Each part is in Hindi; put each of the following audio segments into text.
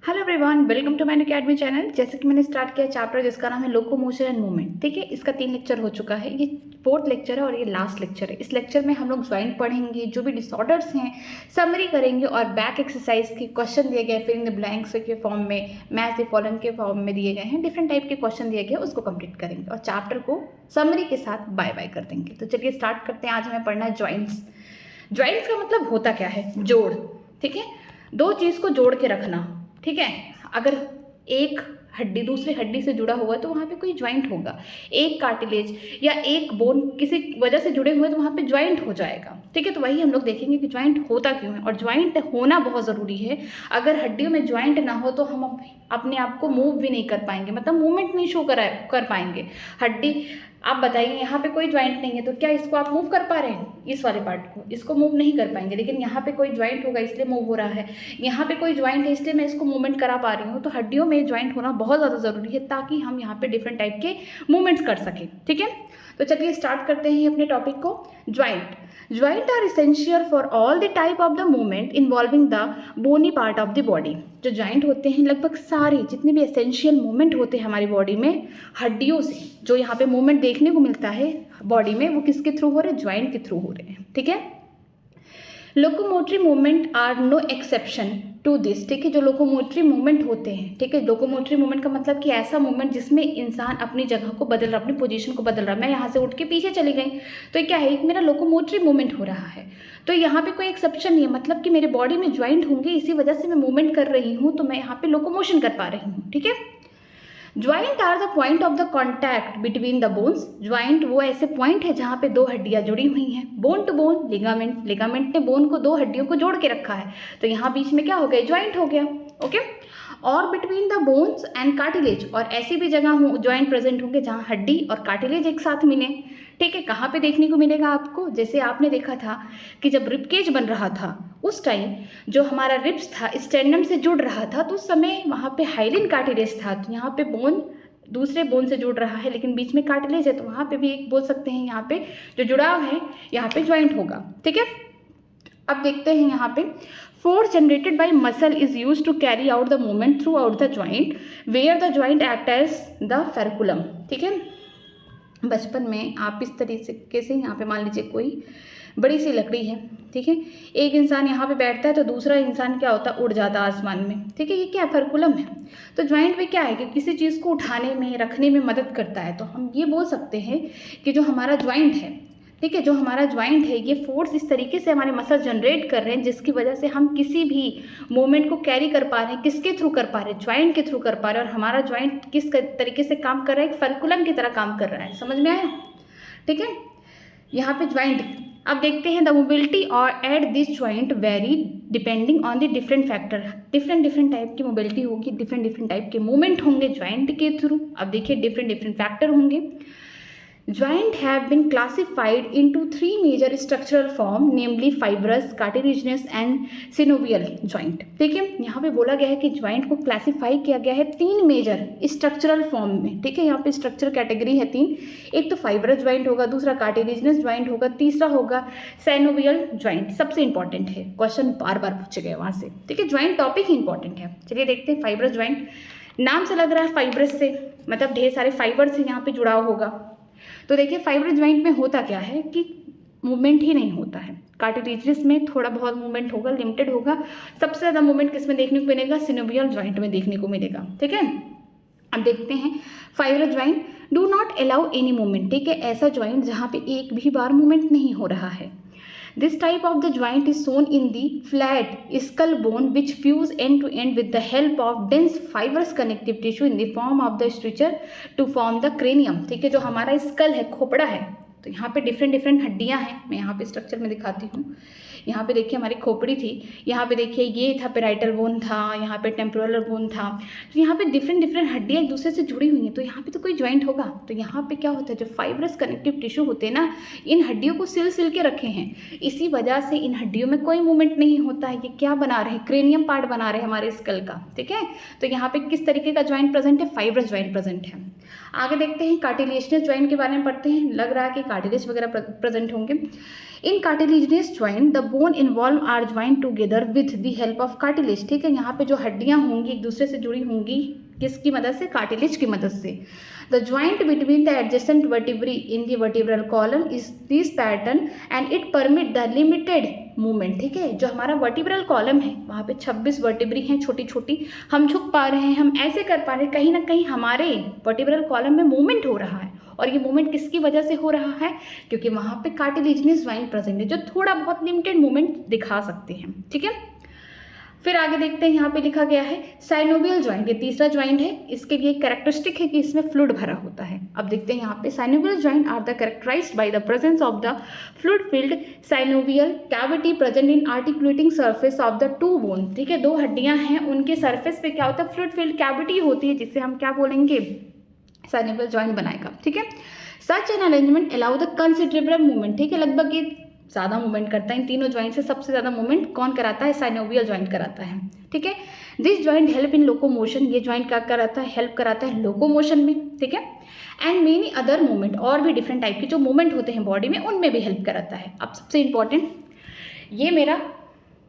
Hello everyone, welcome to my academy channel. जैसे कि मैंने स्टार्ट किया चैप्टर जिसका नाम है लोकोमोशन एंड मूवमेंट। ठीक है, इसका 3 लेक्चर हो चुका है। ये 4th लेक्चर है और ये लास्ट लेक्चर है। इस लेक्चर में हम लोग ज्वाइंट पढ़ेंगे, जो भी डिसऑर्डर्स हैं समरी करेंगे और बैक एक्सरसाइज के क्वेश्चन दिए गए फिर इन द ब्लैंक्स के फॉर्म में, मैच द फॉलोइंग के फॉर्म में दिए गए हैं, डिफरेंट टाइप के क्वेश्चन दिए गए, उसको कंप्लीट करेंगे और चैप्टर को समरी के साथ बाय बाय कर देंगे। तो चलिए स्टार्ट करते हैं। आज हमें पढ़ना है ज्वाइंट्स। ज्वाइंट्स का मतलब होता क्या है? जोड़। ठीक है, दो चीज़ को जोड़ के रखना। ठीक है, अगर एक हड्डी दूसरी हड्डी से जुड़ा हुआ है तो वहाँ पे कोई ज्वाइंट होगा। एक कार्टिलेज या एक बोन किसी वजह से जुड़े हुए हैं तो वहाँ पे ज्वाइंट हो जाएगा। ठीक है, तो वही हम लोग देखेंगे कि ज्वाइंट होता क्यों है और ज्वाइंट होना बहुत ज़रूरी है। अगर हड्डियों में ज्वाइंट ना हो तो हम अपने आप को मूव भी नहीं कर पाएंगे, मतलब मूवमेंट नहीं शो कर पाएंगे। हड्डी, आप बताइए यहाँ पे कोई ज्वाइंट नहीं है तो क्या इसको आप मूव कर पा रहे हैं? इस वाले पार्ट को, इसको मूव नहीं कर पाएंगे। लेकिन यहाँ पे कोई ज्वाइंट होगा इसलिए मूव हो रहा है, यहाँ पे कोई ज्वाइंट है इसलिए मैं इसको मूवमेंट करा पा रही हूँ। तो हड्डियों में ज्वाइंट होना बहुत ज़्यादा ज़रूरी है ताकि हम यहाँ पे डिफरेंट टाइप के मूवमेंट्स कर सकें। ठीक है, तो चलिए स्टार्ट करते हैं अपने टॉपिक को। Joint joint are essential for all the type of the movement involving the bony part of the body. जो ज्वाइंट होते हैं लगभग सारे जितने भी एसेंशियल मूवमेंट होते हैं हमारी बॉडी में, हड्डियों से जो यहाँ पे मूवमेंट देखने को मिलता है बॉडी में, वो किसके थ्रू हो रहे हैं? ज्वाइंट के थ्रू हो रहे हैं। ठीक है, locomotory movement are no exception to this. ठीक है, जो लोकोमोटरी मूवमेंट होते हैं, ठीक है, लोकोमोटरी मूवमेंट का मतलब कि ऐसा मूवमेंट जिसमें इंसान अपनी जगह को बदल रहा, अपनी पोजीशन को बदल रहा। मैं यहाँ से उठ के पीछे चली गई तो ये क्या है? एक मेरा लोकोमोटरी मूवमेंट हो रहा है। तो यहाँ पे कोई एक्सेप्शन नहीं है, मतलब कि मेरे बॉडी में ज्वाइंट होंगे, इसी वजह से मैं मूवमेंट कर रही हूँ, तो मैं यहाँ पे लोकोमोशन कर पा रही हूँ। ठीक है, joint are the point of the contact between the bones. Joint वो ऐसे पॉइंट है जहाँ पे दो हड्डियाँ जुड़ी हुई हैं। Bone to bone ligament, ligament ने बोन को दो हड्डियों को जोड़ के रखा है, तो यहाँ बीच में क्या हो गया? ज्वाइंट हो गया। ओके, और between the bones and cartilage, और ऐसी भी जगह हो ज्वाइंट प्रेजेंट होंगे जहाँ हड्डी और कार्टिलेज एक साथ मिले। ठीक है, कहाँ पे देखने को मिलेगा आपको? जैसे आपने देखा था कि जब रिबकेज बन रहा था उस टाइम जो हमारा रिब्स था स्टेरनम से जुड़ रहा था, तो उस समय वहाँ पे हाइलिन कार्टिलेज था। तो यहाँ पे बोन दूसरे बोन से जुड़ रहा है लेकिन बीच में कार्टिलेज है, तो वहाँ पे भी एक बोल सकते हैं यहाँ पे जो जुड़ाव है यहाँ पे ज्वाइंट होगा। ठीक है, अब देखते हैं यहाँ पे force generated by muscle is use to carry out the movement throughout the joint where the joint act as the fulcrum. ठीक है, बचपन में आप इस तरीके से यहाँ पे मान लीजिए कोई बड़ी सी लकड़ी है, ठीक है, एक इंसान यहाँ पे बैठता है तो दूसरा इंसान क्या होता है? उड़ जाता है आसमान में। ठीक है, ये क्या है? फेरकुलम है। तो ज्वाइंट में क्या है कि किसी चीज़ को उठाने में, रखने में मदद करता है। तो हम ये बोल सकते हैं कि जो हमारा ज्वाइंट है, ठीक है, जो हमारा ज्वाइंट है, ये फोर्स इस तरीके से हमारे मसल जनरेट कर रहे हैं जिसकी वजह से हम किसी भी मूवमेंट को कैरी कर पा रहे हैं। किसके थ्रू कर पा रहे हैं? ज्वाइंट के थ्रू कर पा रहे हैं। और हमारा ज्वाइंट किस तरीके से काम कर रहा है? एक फेरकुलम की तरह काम कर रहा है। समझ में आया? ठीक है, यहाँ पे ज्वाइंट। अब देखते हैं द मोबिलिटी और at this joint very depending on the different factor. Different type की मोबिलिटी होगी, डिफरेंट टाइप के मूवमेंट होंगे ज्वाइंट के थ्रू। अब देखिए डिफरेंट फैक्टर होंगे। Joint have been classified into 3 major structural form, namely fibrous, cartilaginous and synovial joint। ठीक है, यहाँ पे बोला गया है कि ज्वाइंट को क्लासीफाई किया गया है 3 मेजर स्ट्रक्चरल फॉर्म में। ठीक है, यहाँ पे स्ट्रक्चर कैटेगरी है 3। एक तो फाइब्रस ज्वाइंट होगा, दूसरा कार्टिलेजिनस ज्वाइंट होगा, तीसरा होगा सिनोवियल ज्वाइंट। सबसे इंपॉर्टेंट है, क्वेश्चन बार बार पूछे गए वहाँ से। ठीक है, ज्वाइंट टॉपिक ही इंपॉर्टेंट है। चलिए देखते हैं फाइब्रस ज्वाइंट। नाम से लग रहा है फाइब्रस से, मतलब ढेर सारे फाइबर से यहाँ पे जुड़ाव होगा। तो देखिए फाइब्रस ज्वाइंट में होता क्या है कि मूवमेंट ही नहीं होता है। कार्टिलेजिनस में थोड़ा बहुत मूवमेंट होगा, लिमिटेड होगा। सबसे ज़्यादा मूवमेंट किस में देखने को मिलेगा? सिनोवियल ज्वाइंट में देखने को मिलेगा। ठीक है, अब देखते हैं fibrous joint do not allow any movement. ठीक है, ऐसा ज्वाइंट जहाँ पे एक भी बार मूवमेंट नहीं हो रहा है। This type of the joint is shown in the flat skull bone which fuse end to end with the help of dense fibrous connective tissue in the form of the structure to form the cranium। ठीक है, जो हमारा स्कल है, खोपड़ा है, तो यहाँ पे डिफरेंट हड्डियाँ हैं। मैं यहाँ पे स्ट्रक्चर में दिखाती हूँ। यहाँ पे देखिए हमारी खोपड़ी थी, यहाँ पे देखिए ये था पेराइटल बोन था, यहाँ पे टेम्पोरल बोन था। तो यहाँ पे डिफरेंट हड्डियाँ एक दूसरे से जुड़ी हुई हैं, तो यहाँ पे तो कोई ज्वाइंट होगा। तो यहाँ पे क्या होता है? जो फाइब्रस कनेक्टिव टिश्यू होते हैं ना, इन हड्डियों को सिल के रखे हैं, इसी वजह से इन हड्डियों में कोई मूवमेंट नहीं होता है। ये क्या बना रहे हैं? क्रेनियम पार्ट बना रहे हैं हमारे स्कल का। ठीक है, तो यहाँ पे किस तरीके का ज्वाइंट प्रेजेंट है? फाइब्रस ज्वाइंट प्रेजेंट है। आगे देखते हैं कार्टिलेजिनस ज्वाइंट के बारे में पढ़ते हैं। लग रहा है कि कार्टिलेज वगैरह प्रेजेंट होंगे। In cartilaginous joint the bone involve are joint together with the help of cartilage. ठीक है, यहाँ पे जो हड्डियाँ होंगी एक दूसरे से जुड़ी होंगी किसकी मदद से? कार्टिलेज की मदद से। The joint between the adjacent vertebrae in the vertebral column is this pattern and it permit the limited movement. ठीक है, जो हमारा वर्टिब्रल कॉलम है वहाँ पे 26 वर्टिब्री हैं छोटी छोटी, हम झुक पा रहे हैं, हम ऐसे कर पा रहे हैं, कहीं ना कहीं हमारे वर्टिब्रल कॉलम में मूवमेंट हो रहा है। और ये मूवमेंट किसकी वजह से हो रहा है? क्योंकि वहाँ पे कार्टिलेजिनस ज्वाइंट प्रेजेंट है जो थोड़ा बहुत लिमिटेड मूवमेंट दिखा सकते हैं। ठीक है, फिर आगे देखते हैं, यहाँ पे लिखा गया है साइनोवियल ज्वाइंट, ये तीसरा ज्वाइंट है। इसके लिए कैरेक्टरिस्टिक है कि इसमें फ्लूइड भरा होता है। अब देखते हैं यहाँ पे synovial joint are the characterized by the presence of the fluid filled synovial cavity present in articulating surface of the two bone. ठीक है, दो हड्डियाँ हैं, उनके सरफेस पे क्या होता है? फ्लूइड फिल्ड कैविटी होती है, जिससे हम क्या बोलेंगे? साइनोवियल ज्वाइंट बनाएगा। ठीक है, such an arrangement allow the considerable movement. ठीक है, लगभग ये ज़्यादा मूवमेंट करता है। इन तीनों ज्वाइंट से सबसे ज़्यादा मूवमेंट कौन कराता है? साइनोवियल ज्वाइंट कराता है। ठीक है, this joint help in locomotion, ये ज्वाइंट क्या कराता है? हेल्प कराता है लोकोमोशन में। ठीक है, एंड मेनी अदर मूवमेंट, और भी डिफरेंट टाइप के जो मूवमेंट होते हैं बॉडी में उनमें भी हेल्प कराता है। अब सबसे इंपॉर्टेंट,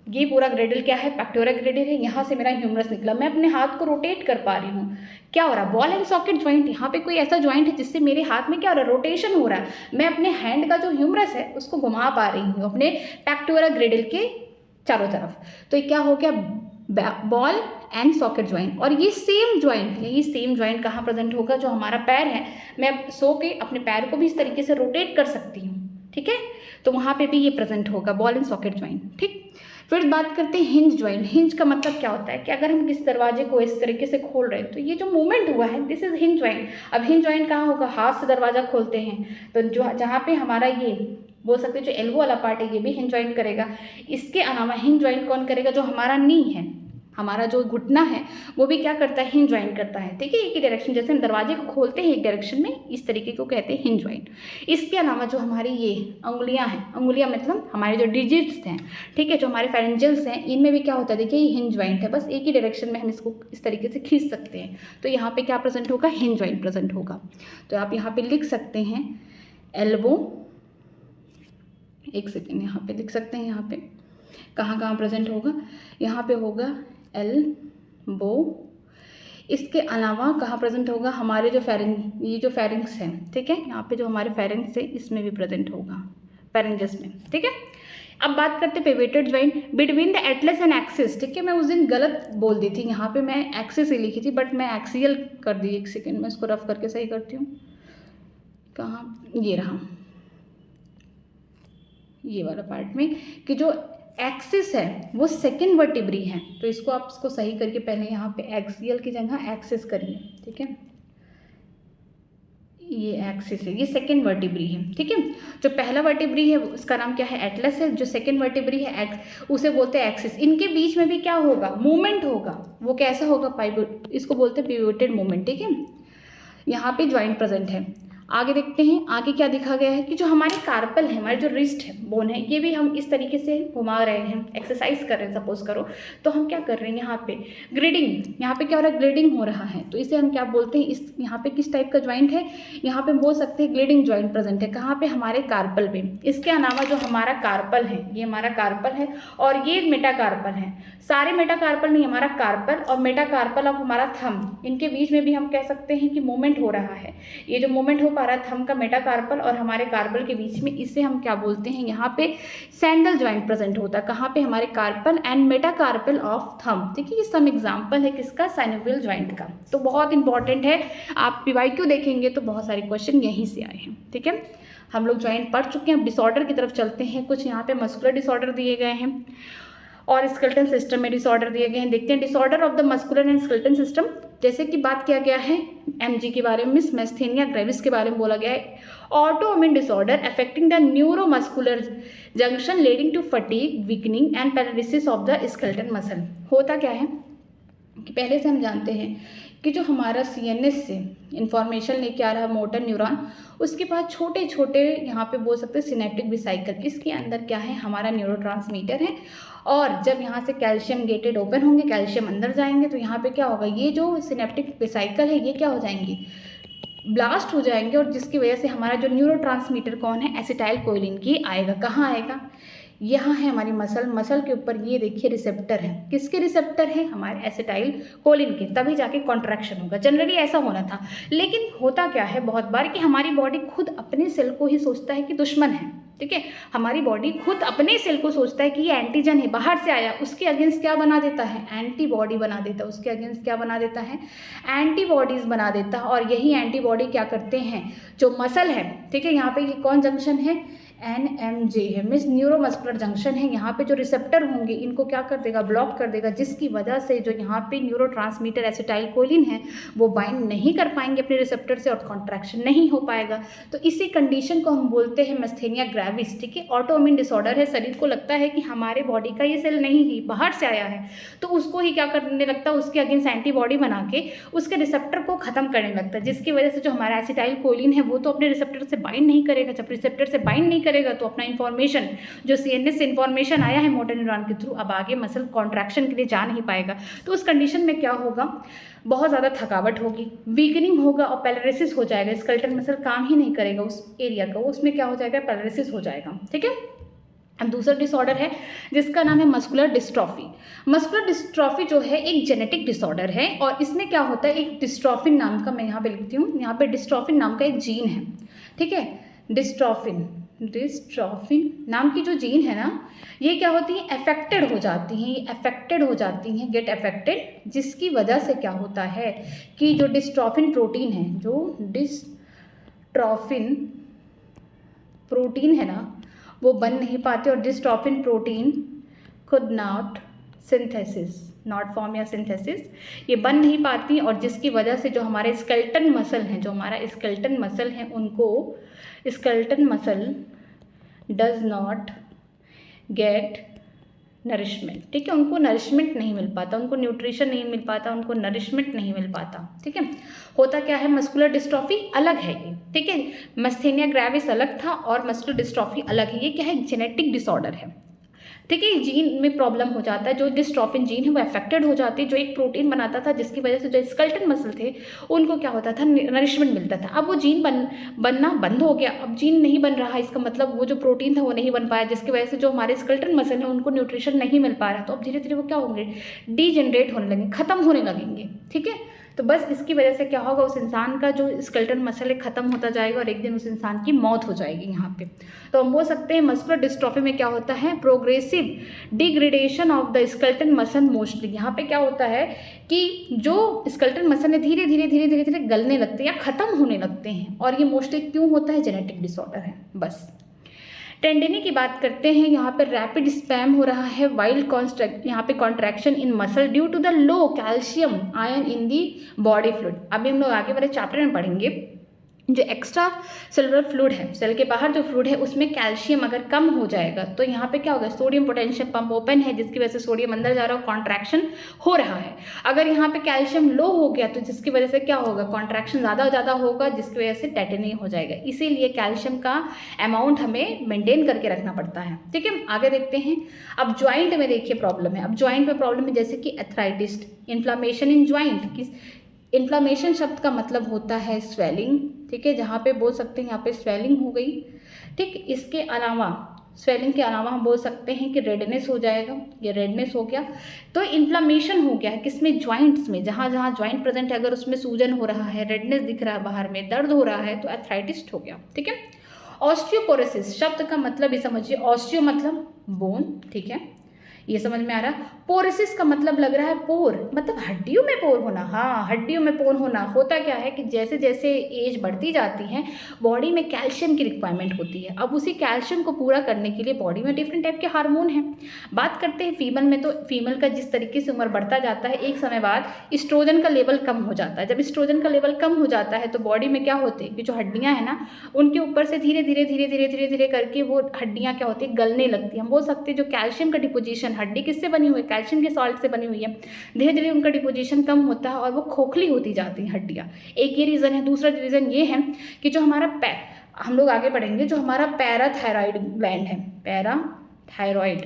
ये पूरा ग्रेडल क्या है? पेक्टोरल ग्रेडल है। यहाँ से मेरा ह्यूमरस निकला, मैं अपने हाथ को रोटेट कर पा रही हूँ। क्या हो रहा है? बॉल एंड सॉकेट ज्वाइंट, यहाँ पे कोई ऐसा ज्वाइंट है जिससे मेरे हाथ में क्या हो रहा है? रोटेशन हो रहा है। मैं अपने हैंड का जो ह्यूमरस है उसको घुमा पा रही हूँ अपने पेक्टोरल ग्रेडल के चारों तरफ। तो ये क्या हो गया? Ball and socket joint. और ये सेम ज्वाइंट, यही सेम ज्वाइंट कहाँ प्रेजेंट होगा? जो हमारा पैर है, मैं सो के अपने पैर को भी इस तरीके से रोटेट कर सकती हूँ। ठीक है, तो वहाँ पे भी ये प्रेजेंट होगा, बॉल एंड सॉकेट ज्वाइंट। ठीक, फिर बात करते हैं हिंज ज्वाइंट। हिंज का मतलब क्या होता है कि अगर हम किसी दरवाजे को इस तरीके से खोल रहे हैं तो ये जो मूवमेंट हुआ है दिस इज हिंज ज्वाइंट। अब हिंज ज्वाइंट कहाँ होगा? हाथ से दरवाजा खोलते हैं तो जो जहाँ पे हमारा ये बोल सकते हैं जो एल्बो वाला पार्ट है ये भी हिंज ज्वाइंट करेगा। इसके अलावा हिंज ज्वाइंट कौन करेगा? जो हमारा नी है, हमारा जो घुटना है वो भी क्या करता है? हिंज ज्वाइंट करता है। ठीक है, एक ही डायरेक्शन, जैसे हम दरवाजे को खोलते हैं एक डायरेक्शन में, इस तरीके को कहते हैं हिंज ज्वाइंट। इसके अलावा जो हमारी ये अंगुलियां हैं, अंगुलियां मतलब हमारे जो डिजिट्स हैं, ठीक है, जो हमारे फेरेंजियल्स हैं, इनमें भी क्या होता है? देखिए ये हिंज ज्वाइंट है, बस एक ही डायरेक्शन में हम इसको इस तरीके से खींच सकते हैं। तो यहाँ पे क्या प्रेजेंट होगा? हिंज ज्वाइंट प्रेजेंट होगा। तो आप यहाँ पे लिख सकते हैं एल्बो, एक सेकेंड, यहाँ पे लिख सकते हैं, यहाँ पे कहाँ प्रेजेंट होगा? यहाँ पे होगा एल्बो। इसके अलावा कहाँ प्रेजेंट होगा? हमारे जो ये जो फेरिंग्स है, ठीक है, यहाँ पे जो हमारे फेरिंग्स है इसमें भी प्रेजेंट होगा, फेरिंजेस में। ठीक है, अब बात करते हैं pivoted joint between the atlas and axis. ठीक है, मैं उस दिन गलत बोल दी थी, यहाँ पे मैं एक्सिस ही लिखी थी बट मैं एक्सियल कर दी। एक सेकेंड में इसको रफ करके सही करती हूँ। कहाँ? ये रहा, ये वाला पार्ट में कि जो एक्सिस है वो सेकेंड वर्टिब्री है, तो इसको आप इसको सही करके पहले यहाँ पे एक्सियल की जगह एक्सिस करिए। ठीक है, ये एक्सिस है, ये सेकेंड वर्टिब्री है। ठीक है, जो पहला वर्टिब्री है उसका नाम क्या है? एटलस है। जो सेकेंड वर्टिब्री है उसे बोलते हैं एक्सिस। इनके बीच में भी क्या होगा? मूवमेंट होगा। वो कैसा होगा? पाइवोट, इसको बोलते हैं पिवोटेड मूवमेंट। ठीक है, यहाँ पे ज्वाइंट प्रेजेंट है। आगे देखते हैं, आगे क्या दिखा गया है कि जो हमारे कार्पल है, हमारे जो रिस्ट है, बोन है, ये भी हम इस तरीके से घुमा रहे हैं, एक्सरसाइज कर रहे हैं सपोज करो, तो हम क्या कर रहे हैं? यहाँ पे ग्रिडिंग, यहाँ पे क्या हो रहा है? ग्लिडिंग हो रहा है। तो इसे हम क्या बोलते हैं? इस यहाँ पे किस टाइप का ज्वाइंट है? यहाँ पे बोल सकते हैं ग्लिडिंग ज्वाइंट प्रेजेंट है। कहाँ पे? हमारे कार्पल पे। इसके अलावा जो हमारा कार्पल है, ये हमारा कार्पल है और ये मेटाकार्पल है। सारे मेटाकार्पल नहीं, हमारा कार्पल और मेटाकार्पल और हमारा थंब, इनके बीच में भी हम कह सकते हैं कि मूवमेंट हो रहा है। ये जो मूवमेंट हो पा रहा है थंब का मेटाकार्पल और हमारे कार्पल के बीच में, इसे हम क्या बोलते हैं? यहाँ पे सैंडल ज्वाइंट प्रेजेंट होता है। कहाँ पे? हमारे carpal and metacarpal of thumb. ठीक है, ये सम एग्जांपल है किसका? साइनोवियल ज्वाइंट का। तो बहुत इंपॉर्टेंट है, आप पीवाईक्यू देखेंगे तो बहुत सारे क्वेश्चन यहीं से आए हैं। ठीक है, हम लोग ज्वाइंट पढ़ चुके हैं, अब डिसऑर्डर की तरफ चलते हैं। कुछ यहाँ पे मस्कुलर डिसऑर्डर दिए गए हैं और स्केलेटल सिस्टम में डिसऑर्डर दिए गए हैं। देखते हैं disorder of the muscular and skeletal system. जैसे कि बात किया गया है एमजी के बारे में, मिस मैस्थेनिया ग्रेविस के बारे में बोला गया है। Autoimmune disorder affecting the neuromuscular junction leading to fatigue, weakening and paralysis of the skeletal muscle. होता क्या है कि पहले से हम जानते हैं कि जो हमारा सीएनएस से इंफॉर्मेशन लेके आ रहा है मोटर न्यूरॉन, उसके पास छोटे छोटे यहाँ पे बोल सकते हैं सिनेप्टिक वेसिकल, इसके अंदर क्या है? हमारा न्यूरोट्रांसमीटर है। और जब यहाँ से कैल्शियम गेटेड ओपन होंगे, कैल्शियम अंदर जाएंगे, तो यहाँ पे क्या होगा? ये जो सिनेप्टिक वेसिकल है ये क्या हो जाएंगी? ब्लास्ट हो जाएंगे और जिसकी वजह से हमारा जो न्यूरोट्रांसमीटर कौन है, एसिटाइलकोलिन की आएगा। कहाँ आएगा? यहाँ है हमारी मसल के ऊपर ये देखिए रिसेप्टर है। किसके रिसेप्टर है? हमारे एसिटाइलकोलिन के। तभी जाके कॉन्ट्रैक्शन होगा। जनरली ऐसा होना था, लेकिन होता क्या है बहुत बार कि हमारी बॉडी खुद अपने सेल को ही सोचता है कि दुश्मन है। ठीक है, हमारी बॉडी खुद अपने सेल को सोचता है कि ये एंटीजन है, बाहर से आया, उसके अगेंस्ट क्या बना देता है? एंटीबॉडी बना देता है। उसके अगेंस्ट क्या बना देता है? एंटीबॉडीज बना देता है। और यही एंटीबॉडी क्या करते हैं, जो मसल है, ठीक है, यहाँ पे ये कौन जंक्शन है? NMJ है, मीन्स न्यूरोमस्कुलर जंक्शन है। यहाँ पे जो रिसेप्टर होंगे इनको क्या कर देगा? ब्लॉक कर देगा, जिसकी वजह से जो यहाँ पे न्यूरोट्रांसमीटर एसिटाइलकोलिन है वो बाइंड नहीं कर पाएंगे अपने रिसेप्टर से और कॉन्ट्रैक्शन नहीं हो पाएगा। तो इसी कंडीशन को हम बोलते हैं मस्थेनिया ग्रेविस। ठीक है, ऑटोइम्यून डिसऑर्डर है। शरीर को लगता है कि हमारे बॉडी का ये सेल नहीं है, बाहर से आया है, तो उसको ही क्या करने लगता है? उसके अगेंस्ट एंटीबॉडी बना के उसके रिसेप्टर को खत्म करने लगता है, जिसकी वजह से जो हमारा एसिटाइलकोलिन है वो तो अपने रिसेप्टर से बाइंड नहीं करेगा। जब रिसेप्टर से बाइंड नहीं करेगा तो अपना इन्फॉर्मेशन जो CNS से इन्फॉर्मेशन आया है मोटर न्यूरॉन के थ्रू, अब आगे मसल कॉन्ट्रैक्शन के लिए जा नहीं पाएगा। तो उस कंडीशन में क्या होगा? बहुत ज़्यादा थकावट होगी, वीकनिंग होगा और पैरालिसिस हो जाएगा। स्केलेटल मसल काम ही नहीं करेगा उस एरिया का, उसमें क्या हो जाएगा? पैरालिसिस हो जाएगा। ठीक है, अब दूसरा डिसऑर्डर है जिसका नाम है मस्कुलर डिस्ट्रॉफी। मस्कुलर डिस्ट्रॉफी जो है एक जेनेटिक डिसऑर्डर है और इसमें क्या होता है? एक डिस्ट्रॉफिन नाम का, मैं यहाँ पे लिखती हूँ, यहाँ पे डिस्ट्रॉफिन नाम का एक जीन है। ठीक है, डिस्ट्रॉफिन नाम की जो जीन है ना, ये क्या होती है? अफेक्टेड हो जाती हैं, ये अफेक्टेड हो जाती हैं, गेट अफेक्टेड, जिसकी वजह से क्या होता है कि जो डिस्ट्रॉफिन प्रोटीन है, जो डिस्ट्रॉफिन प्रोटीन है ना, वो बन नहीं पाते। और डिस्ट्रॉफिन प्रोटीन खुद नॉट फॉर्म या सिंथेसिस, ये बन नहीं पाती और जिसकी वजह से जो हमारे स्केलेटन मसल हैं, जो हमारा स्केलेटन मसल है, उनको skeleton muscle does not gate nourishment. ठीक है, उनको नरिशमेंट नहीं मिल पाता, उनको न्यूट्रिशन नहीं मिल पाता, उनको नरिशमेंट नहीं मिल पाता। ठीक है, होता क्या है? मस्कुलर डिस्ट्रॉफी अलग है ये। ठीक है, मस्थेनिया ग्रेविस अलग था और मस्कुलर डिस्ट्रॉफी अलग है। ये क्या है? जेनेटिक डिसऑर्डर है। ठीक है, जीन में प्रॉब्लम हो जाता है, जो डिस्ट्रॉफिन जीन है वो अफेक्टेड हो जाती है, जो एक प्रोटीन बनाता था, जिसकी वजह से जो स्केलेटन मसल थे उनको क्या होता था? नरिशमेंट मिलता था। अब वो जीन बनना बंद हो गया, अब जीन नहीं बन रहा, इसका मतलब वो जो प्रोटीन था वो नहीं बन पाया, जिसकी वजह से जो हमारे स्केलेटन मसल है उनको न्यूट्रिशन नहीं मिल पा रहा। तो अब धीरे धीरे वो क्या होंगे? डीजेनरेट होने लगेंगे, खत्म होने लगेंगे। ठीक है, तो बस इसकी वजह से क्या होगा? उस इंसान का जो स्केलेटन मसल है खत्म होता जाएगा और एक दिन उस इंसान की मौत हो जाएगी यहाँ पे। तो हम बोल सकते हैं मस्कुलर डिस्ट्रॉफी में क्या होता है? Progressive degradation of the skeleton muscle mostly. यहाँ पे क्या होता है कि जो स्केलेटन मसल है धीरे धीरे गलने लगते हैं या खत्म होने लगते हैं। और ये मोस्टली क्यों होता है? जेनेटिक डिसऑर्डर है। बस टेंडेनी की बात करते हैं, यहाँ पे रैपिड स्पैम हो रहा है, वाइल्ड कॉन्स्ट्रक्ट, यहाँ पे contraction in muscle due to the low calcium ion in the body fluid. अभी हम लोग आगे वाले चैप्टर में पढ़ेंगे जो एक्स्ट्रा सेलुलर फ्लूइड है, सेल के बाहर जो फ्लूइड है उसमें कैल्शियम अगर कम हो जाएगा तो यहाँ पे क्या होगा? सोडियम पोटेंशियम पंप ओपन है, जिसकी वजह से सोडियम अंदर जा रहा है, कॉन्ट्रैक्शन हो रहा है। अगर यहाँ पे कैल्शियम लो हो गया तो जिसकी वजह से क्या होगा? कॉन्ट्रैक्शन ज़्यादा होगा, जिसकी वजह से टेटनी हो जाएगा। इसीलिए कैल्शियम का अमाउंट हमें मेंटेन करके रखना पड़ता है। ठीक है, आगे देखते हैं। अब ज्वाइंट में देखिए प्रॉब्लम है। अब ज्वाइंट में प्रॉब्लम है जैसे कि एथराइटिस, इन्फ्लामेशन इन ज्वाइंट। इन्फ्लामेशन शब्द का मतलब होता है स्वेलिंग। ठीक है, जहाँ पे बोल सकते हैं यहाँ पे स्वेलिंग हो गई। ठीक, इसके अलावा स्वेलिंग के अलावा हम बोल सकते हैं कि रेडनेस हो जाएगा, ये रेडनेस हो गया। तो इन्फ्लामेशन हो गया है किसमें? ज्वाइंट्स में। जहाँ जहाँ ज्वाइंट प्रेजेंट है अगर उसमें सूजन हो रहा है, रेडनेस दिख रहा है, बाहर में दर्द हो रहा है, तो एथराइटिस हो गया। ठीक है, ऑस्टियोपोरोसिस शब्द का मतलब ये समझिए, ऑस्टियो मतलब बोन। ठीक है, ये समझ में आ रहा। पोरोसिस का मतलब लग रहा है पोर, मतलब हड्डियों में पोर होना। हाँ, हड्डियों में पोर होना। होता क्या है कि जैसे जैसे एज बढ़ती जाती है बॉडी में कैल्शियम की रिक्वायरमेंट होती है। अब उसी कैल्शियम को पूरा करने के लिए बॉडी में डिफरेंट टाइप के हार्मोन हैं। बात करते हैं फीमेल में, तो फीमेल का जिस तरीके से उम्र बढ़ता जाता है एक समय बाद एस्ट्रोजन का लेवल कम हो जाता है। जब एस्ट्रोजन का लेवल कम हो जाता है तो बॉडी में क्या होते हैं कि जो हड्डियाँ हैं ना उनके ऊपर से धीरे धीरे करके वो हड्डियाँ क्या होती है? गलने लगती है। हम बोल सकते हैं जो कैल्शियम का डिपोजिशन, हड्डी किससे बनी हुई है? कैल्शियम के सॉल्ट से बनी हुई है। धीरे धीरे उनका डिपोजिशन कम होता है और वो खोखली होती जाती हैं हड्डियाँ। एक ये रीज़न है। दूसरा रीज़न ये है कि जो हमारा हम लोग आगे पढ़ेंगे, जो हमारा पैराथायरॉइड ग्लैंड है, पैराथायरॉइड।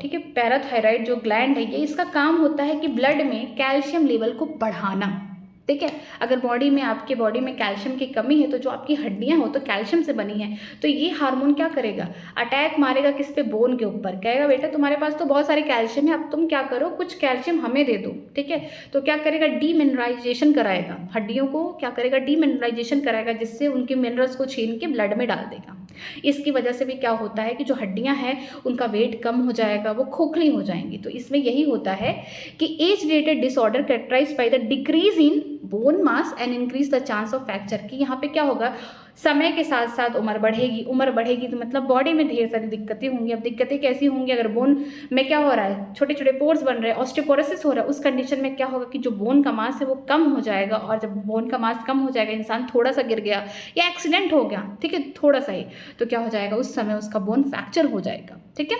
ठीक है, पैराथायरॉइड जो ग्लैंड है ये इसका काम होता है कि ब्लड में कैल्शियम लेवल को बढ़ाना। ठीक है। अगर बॉडी में, आपके बॉडी में कैल्शियम की कमी है तो जो आपकी हड्डियां हो तो कैल्शियम से बनी है, तो ये हार्मोन क्या करेगा, अटैक मारेगा किस पे, बोन के ऊपर। कहेगा बेटा तुम्हारे पास तो बहुत सारे कैल्शियम है, अब तुम क्या करो, कुछ कैल्शियम हमें दे दो। ठीक है, तो क्या करेगा, डीमिनरलाइजेशन कराएगा, हड्डियों को क्या करेगा, डीमिनरलाइजेशन कराएगा, जिससे उनके मिनरल्स को छीन के ब्लड में डाल देगा। इसकी वजह से भी क्या होता है कि जो हड्डियां हैं उनका वेट कम हो जाएगा, वो खोखली हो जाएंगी। तो इसमें यही होता है कि age related disorder characterized by the decrease in bone mass and increase the chance of fracture, कि यहाँ पे क्या होगा, समय के साथ साथ उम्र बढ़ेगी तो मतलब बॉडी में ढेर सारी दिक्कतें होंगी। अब दिक्कतें कैसी होंगी, अगर बोन में क्या हो रहा है, छोटे छोटे पोर्स बन रहे हैं, ऑस्टियोपोरोसिस हो रहा है, उस कंडीशन में क्या होगा कि जो बोन का मास है वो कम हो जाएगा, और जब बोन का मास कम हो जाएगा, इंसान थोड़ा सा गिर गया या एक्सीडेंट हो गया, ठीक है, थोड़ा सा ही, तो क्या हो जाएगा, उस समय उसका बोन फ्रैक्चर हो जाएगा। ठीक है,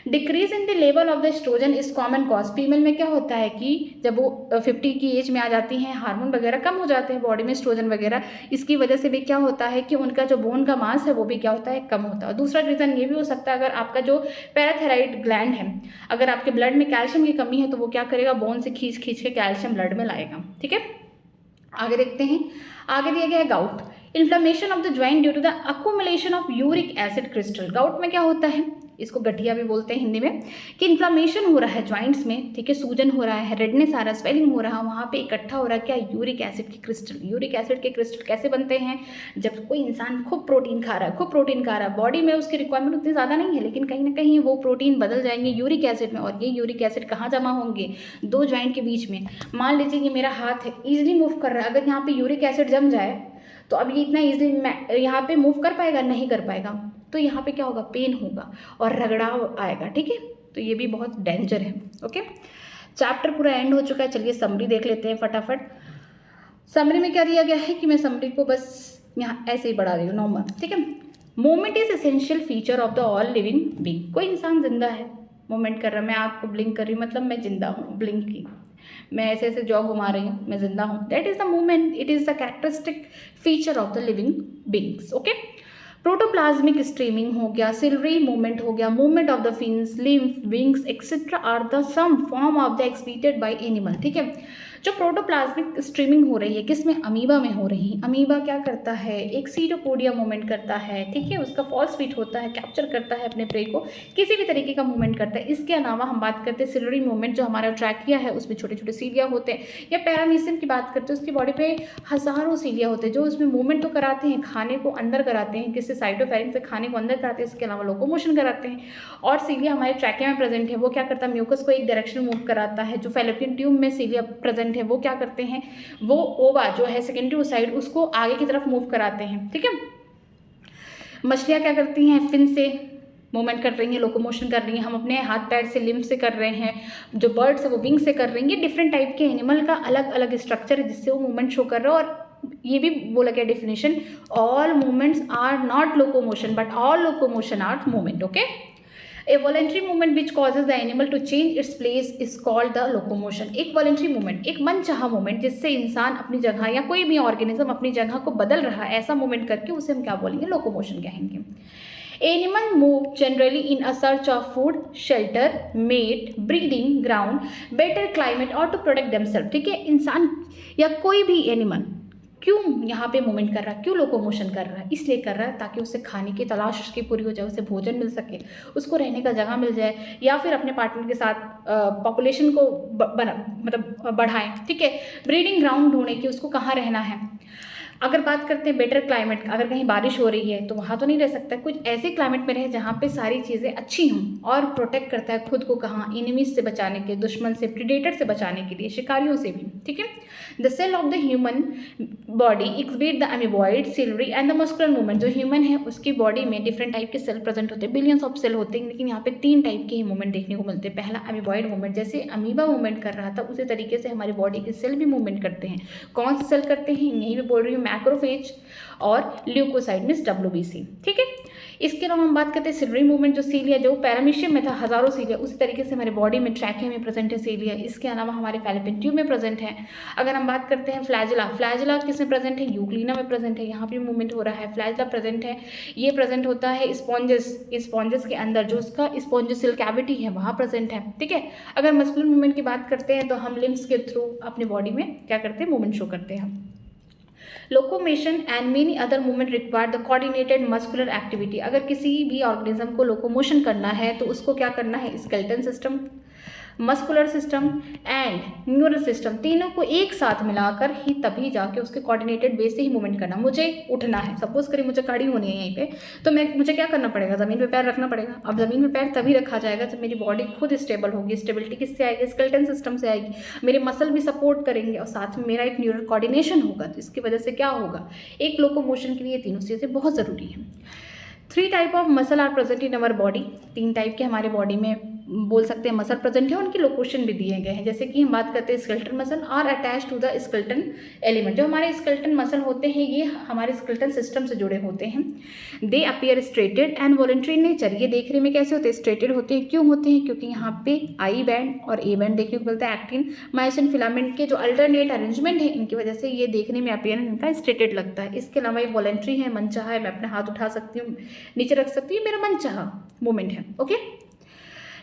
decrease in the level of the oestrogen is common cause. Female में क्या होता है कि जब वो 50 की एज में आ जाती हैं, हार्मोन वगैरह कम हो जाते हैं बॉडी में, एस्ट्रोजन वगैरह, इसकी वजह से भी क्या होता है कि उनका जो बोन का मास है वो भी क्या होता है, कम होता है। दूसरा रीज़न ये भी हो सकता है, अगर आपका जो पैराथायराइड ग्लैंड है, अगर आपके ब्लड में कैल्शियम की कमी है तो वो क्या करेगा, बोन से खींच खींच के कैल्शियम ब्लड में लाएगा। ठीक है, आगे देखते हैं। आगे दिया गया है gout, inflammation of the joint due to the accumulation of uric acid crystal. Gout में क्या होता है, इसको गठिया भी बोलते हैं हिंदी में, कि इन्फ्लेमेशन हो रहा है ज्वाइंट्स में, ठीक है, सूजन हो रहा है, रेडनेस आ रहा है, स्वेलिंग हो रहा है, वहाँ पे इकट्ठा हो रहा है क्या, यूरिक एसिड के क्रिस्टल। यूरिक एसिड के क्रिस्टल कैसे बनते हैं, जब कोई इंसान खूब प्रोटीन खा रहा है, बॉडी में उसकी रिक्वायरमेंट उतनी ज़्यादा नहीं है, लेकिन कहीं ना कहीं वो प्रोटीन बदल जाएंगे यूरिक एसिड में, और ये यूरिक एसिड कहाँ जमा होंगे, दो ज्वाइंट के बीच में। मान लीजिए ये मेरा हाथ है, ईजिली मूव कर रहा है, अगर यहाँ पे यूरिक एसिड जम जाए तो अब ये इतना ईजिली यहाँ पे मूव कर पाएगा, नहीं कर पाएगा, तो यहाँ पे क्या होगा, पेन होगा और रगड़ाव आएगा। ठीक है, तो ये भी बहुत डेंजर है। ओके, चैप्टर पूरा एंड हो चुका है, चलिए समरी देख लेते हैं फटाफट। समरी में क्या दिया गया है कि मैं समरी को बस यहाँ ऐसे ही बढ़ा रही हूँ, नॉर्मल। ठीक है, movement is essential feature of the all living being. कोई इंसान जिंदा है, मूवमेंट कर रहा है, मैं आपको ब्लिंक कर रही हूँ, मतलब मैं जिंदा हूँ, ब्लिंक की, मैं ऐसे ऐसे जॉ घुमा रही हूँ, मैं जिंदा हूँ, that is the movement, it is the characteristic feature of the living beings. Okay, protoplasmic streaming हो गया, सिलरी मूवमेंट हो गया, movement of the fins, limbs, wings etcetera are the some form of the excreted by animal. ठीक है, जो प्रोटोप्लाज्मिक स्ट्रीमिंग हो रही है किसमें, अमीबा में हो रही है। अमीबा क्या करता है, एक सीरोपोडिया मूवमेंट करता है, ठीक है, उसका फॉल्स फीट होता है, कैप्चर करता है अपने प्रे को, किसी भी तरीके का मूवमेंट करता है। इसके अलावा हम बात करते हैं सिलरी मूवमेंट, जो हमारा ट्रैकिया है उसमें छोटे छोटे सीलिया होते हैं, या पैरामीसियम की बात करते हैं, उसकी बॉडी पे हजारों सीलिया होते हैं, जो उसमें मूवमेंट तो कराते हैं, खाने को अंदर कराते हैं, किससे, साइटोफेरिंग से खाने को अंदर कराते हैं, इसके अलावा लोकोमोशन कराते हैं। और सीलिया हमारे ट्रैकिया में प्रेजेंट है, वो क्या करता है, म्यूकस को एक डायरेक्शन मूव कराता है। जो फैलोपियन ट्यूब में सीलिया प्रेजेंट है वो क्या करते हैं, वो ओवा जो है सेकेंडरी ओसाइड, उसको आगे की तरफ मूव कराते हैं। ठीक है, मछलियां क्या करती हैं, फिन से मूवमेंट कर रही हैं, लोकोमोशन कर रही हैं, हम अपने हाथ पैर से, लिम्फ से कर रहे हैं, जो बर्ड्स है वो विंग से कर रही हैं। ये डिफरेंट टाइप के एनिमल का अलग अलग स्ट्रक्चर है जिससे वो मूवमेंट शो कर रहा है। और ये भी बोला गया definition, all movements are not locomotion but all locomotion are movement. Okay, A voluntary movement which causes the animal to change its place is called the locomotion। एक voluntary movement, एक मनचाहा मूवमेंट जिससे इंसान अपनी जगह या कोई भी ऑर्गेनिज्म अपनी जगह को बदल रहा है, ऐसा मूवमेंट करके उसे हम क्या बोलेंगे, लोकोमोशन कहेंगे। Animal move generally in a search of food, shelter, mate, breeding ground, better climate or to protect themselves। ठीक है, इंसान या कोई भी एनिमल क्यों यहाँ पे मूवमेंट कर रहा है, क्यों लोकोमोशन कर रहा है, इसलिए कर रहा है ताकि उसे खाने की तलाश उसकी पूरी हो जाए, उसे भोजन मिल सके, उसको रहने का जगह मिल जाए, या फिर अपने पार्टनर के साथ पॉपुलेशन को मतलब बढ़ाएं। ठीक है, ब्रीडिंग ग्राउंड ढूंढे कि उसको कहाँ रहना है। अगर बात करते हैं बेटर क्लाइमेट, अगर कहीं बारिश हो रही है तो वहाँ तो नहीं रह सकता, कुछ ऐसे क्लाइमेट में रहे जहाँ पे सारी चीज़ें अच्छी हों, और प्रोटेक्ट करता है खुद को कहाँ, इनिमीज से बचाने के, दुश्मन से, प्रीडेटर से बचाने के लिए, शिकारियों से भी। ठीक है, the cell of the human body exhibit the amoeboid, ciliary and the muscular movement. जो ह्यूमन है उसकी बॉडी में डिफरेंट टाइप के सेल प्रेजेंट होते हैं, बिलियंस ऑफ सेल होते हैं, लेकिन यहाँ पे 3 टाइप के ही मूवमेंट देखने को मिलते हैं। पहला अमीबॉइड मूवमेंट, जैसे अमीबा मूवमेंट कर रहा था उसी तरीके से हमारी बॉडी के सेल भी मूवमेंट करते हैं। कौन से सेल करते हैं, यही भी बोल रही हूँ, मैक्रोफेज और ल्यूकोसाइड मीन्स WBC। ठीक है, इसके अलावा हम बात करते हैं सिलरी मूवमेंट, जो सीलिया जो पैरामीशियम में था हजारों सीलिया, उसी तरीके से हमारे बॉडी में ट्रैकिया में प्रेजेंट है सीलिया। इसके अलावा हमारे फैलोपियन ट्यूब में प्रेजेंट है। अगर हम बात करते हैं फ्लैजिला, फ्लैजिला किसमें प्रेजेंट है, यूग्लिना में प्रेजेंट है, यहाँ पे मूवमेंट हो रहा है, फ्लैजिला प्रेजेंट है। ये प्रेजेंट होता है स्पॉन्जेस के अंदर, जो उसका स्पॉन्जियल कैविटी है वहाँ प्रेजेंट है, ठीक है। अगर मस्कुलर मूवमेंट की बात करते हैं तो हम लिम्स के थ्रू अपने बॉडी में क्या करते हैं, मूवमेंट शो करते हैं। Locomotion and many other movement require the coordinated muscular activity. अगर किसी भी ऑर्गेनिज्म को लोकोमोशन करना है तो उसको क्या करना है, skeleton system, muscular system and neural system, तीनों को एक साथ मिलाकर ही तभी जाके उसके कोऑर्डिनेटेड बेस से ही मूवमेंट करना। मुझे उठना है, सपोज करिए मुझे खड़ी होनी है यहीं पे, तो मुझे क्या करना पड़ेगा, ज़मीन पे पैर रखना पड़ेगा। अब ज़मीन पे पैर तभी रखा जाएगा जब मेरी बॉडी खुद स्टेबल होगी। स्टेबिलिटी किससे आएगी, स्केलेटन सिस्टम से आएगी। मेरे मसल भी सपोर्ट करेंगे और साथ में मेरा एक न्यूरल कोऑर्डिनेशन होगा, तो इसकी वजह से क्या होगा, एक लोकोमोशन के लिए तीनों चीज़ें बहुत ज़रूरी हैं। 3 type of muscle are present in our body, 3 type के हमारे बॉडी में बोल सकते हैं मसल प्रेजेंट है, उनकी लोकेशन भी दिए गए हैं। जैसे कि हम बात करते हैं skeleton muscle are attach to the skeleton element. जो हमारे स्केलेटन मसल होते हैं ये हमारे स्केलेटन सिस्टम से जुड़े होते हैं। दे appear striated and voluntary nature. ये देखने में कैसे होते हैं, स्ट्रेटेड होते हैं। क्यों होते हैं, क्योंकि यहाँ पे आई बैंड और ए बैंड देखने को मिलता है। एक्टिन मायोसिन फिलामेंट के जो अल्टरनेट अरेंजमेंट है इनकी वजह से ये देखने में अपीयरेंस इनका स्ट्रेटेड लगता है। इसके अलावा ये वॉलंटरी है, मनचाहा है, मैं अपना हाथ उठा सकती हूँ, नीचे रख सकती हूँ, मेरा मनचाहा मूवमेंट है। ओके,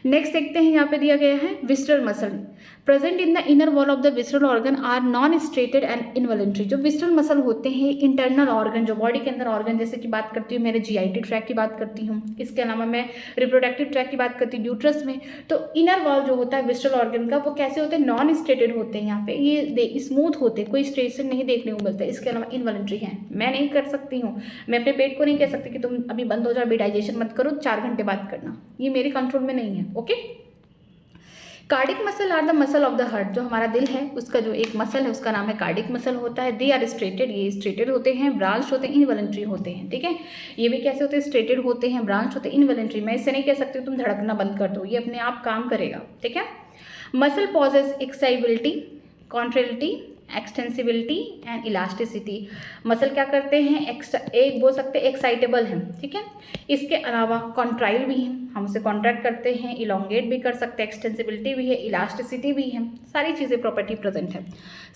नेक्स्ट देखते हैं, यहाँ पे दिया गया है visceral muscle present in the inner wall of the visceral organ are non striated and involuntary. जो विस्ट्रल मसल होते हैं इंटरनल ऑर्गन, जो बॉडी के अंदर ऑर्गन, जैसे कि बात करती हूँ मेरे जीआईटी ट्रैक की बात करती हूँ, इसके अलावा मैं रिप्रोडक्टिव ट्रैक की बात करती हूँ ड्यूट्रस में, तो इनर वॉल जो होता है विस्ट्रल ऑर्गन का वो कैसे होते हैं, नॉन स्ट्रेटेड होते हैं। यहाँ पे ये स्मूथ होते हैं, कोई स्ट्रेशन नहीं देखने को मिलता है। इसके अलावा इनवॉलंटरी है, मैं नहीं कर सकती हूँ, मैं अपने पेट को नहीं कह सकती कि तुम अभी बंद हो जाओ, अभी डाइजेशन मत करो, 4 घंटे बाद करना, ये मेरे कंट्रोल में नहीं है। Okay, cardiac muscle are the muscle of the heart. जो हमारा दिल है उसका जो एक मसल है उसका नाम है कार्डिक मसल होता है। दे आर स्ट्रेटेड, ये स्ट्रेटेड होते हैं, ब्रांच होते हैं, इनवॉलंटरी होते हैं, ठीक है। ये भी कैसे होते हैं, स्ट्रेटेड होते हैं, ब्रांच होते हैं, इनवॉलंटरी। मैं इससे नहीं कह सकती तुम धड़कना बंद कर दो, ये अपने आप काम करेगा, ठीक है। Muscle possess excitability, contractility, extensibility and elasticity. Muscle क्या करते हैं, एक बोल सकते हैं एक्साइटेबल है, ठीक है। इसके अलावा कॉन्ट्राइल भी है, हम उसे कॉन्ट्रैक्ट करते हैं, इलोंगेट भी कर सकते हैं, एक्सटेंसिबिलिटी भी है, इलास्टिसिटी भी है, सारी चीज़ें प्रॉपर्टी प्रेजेंट है।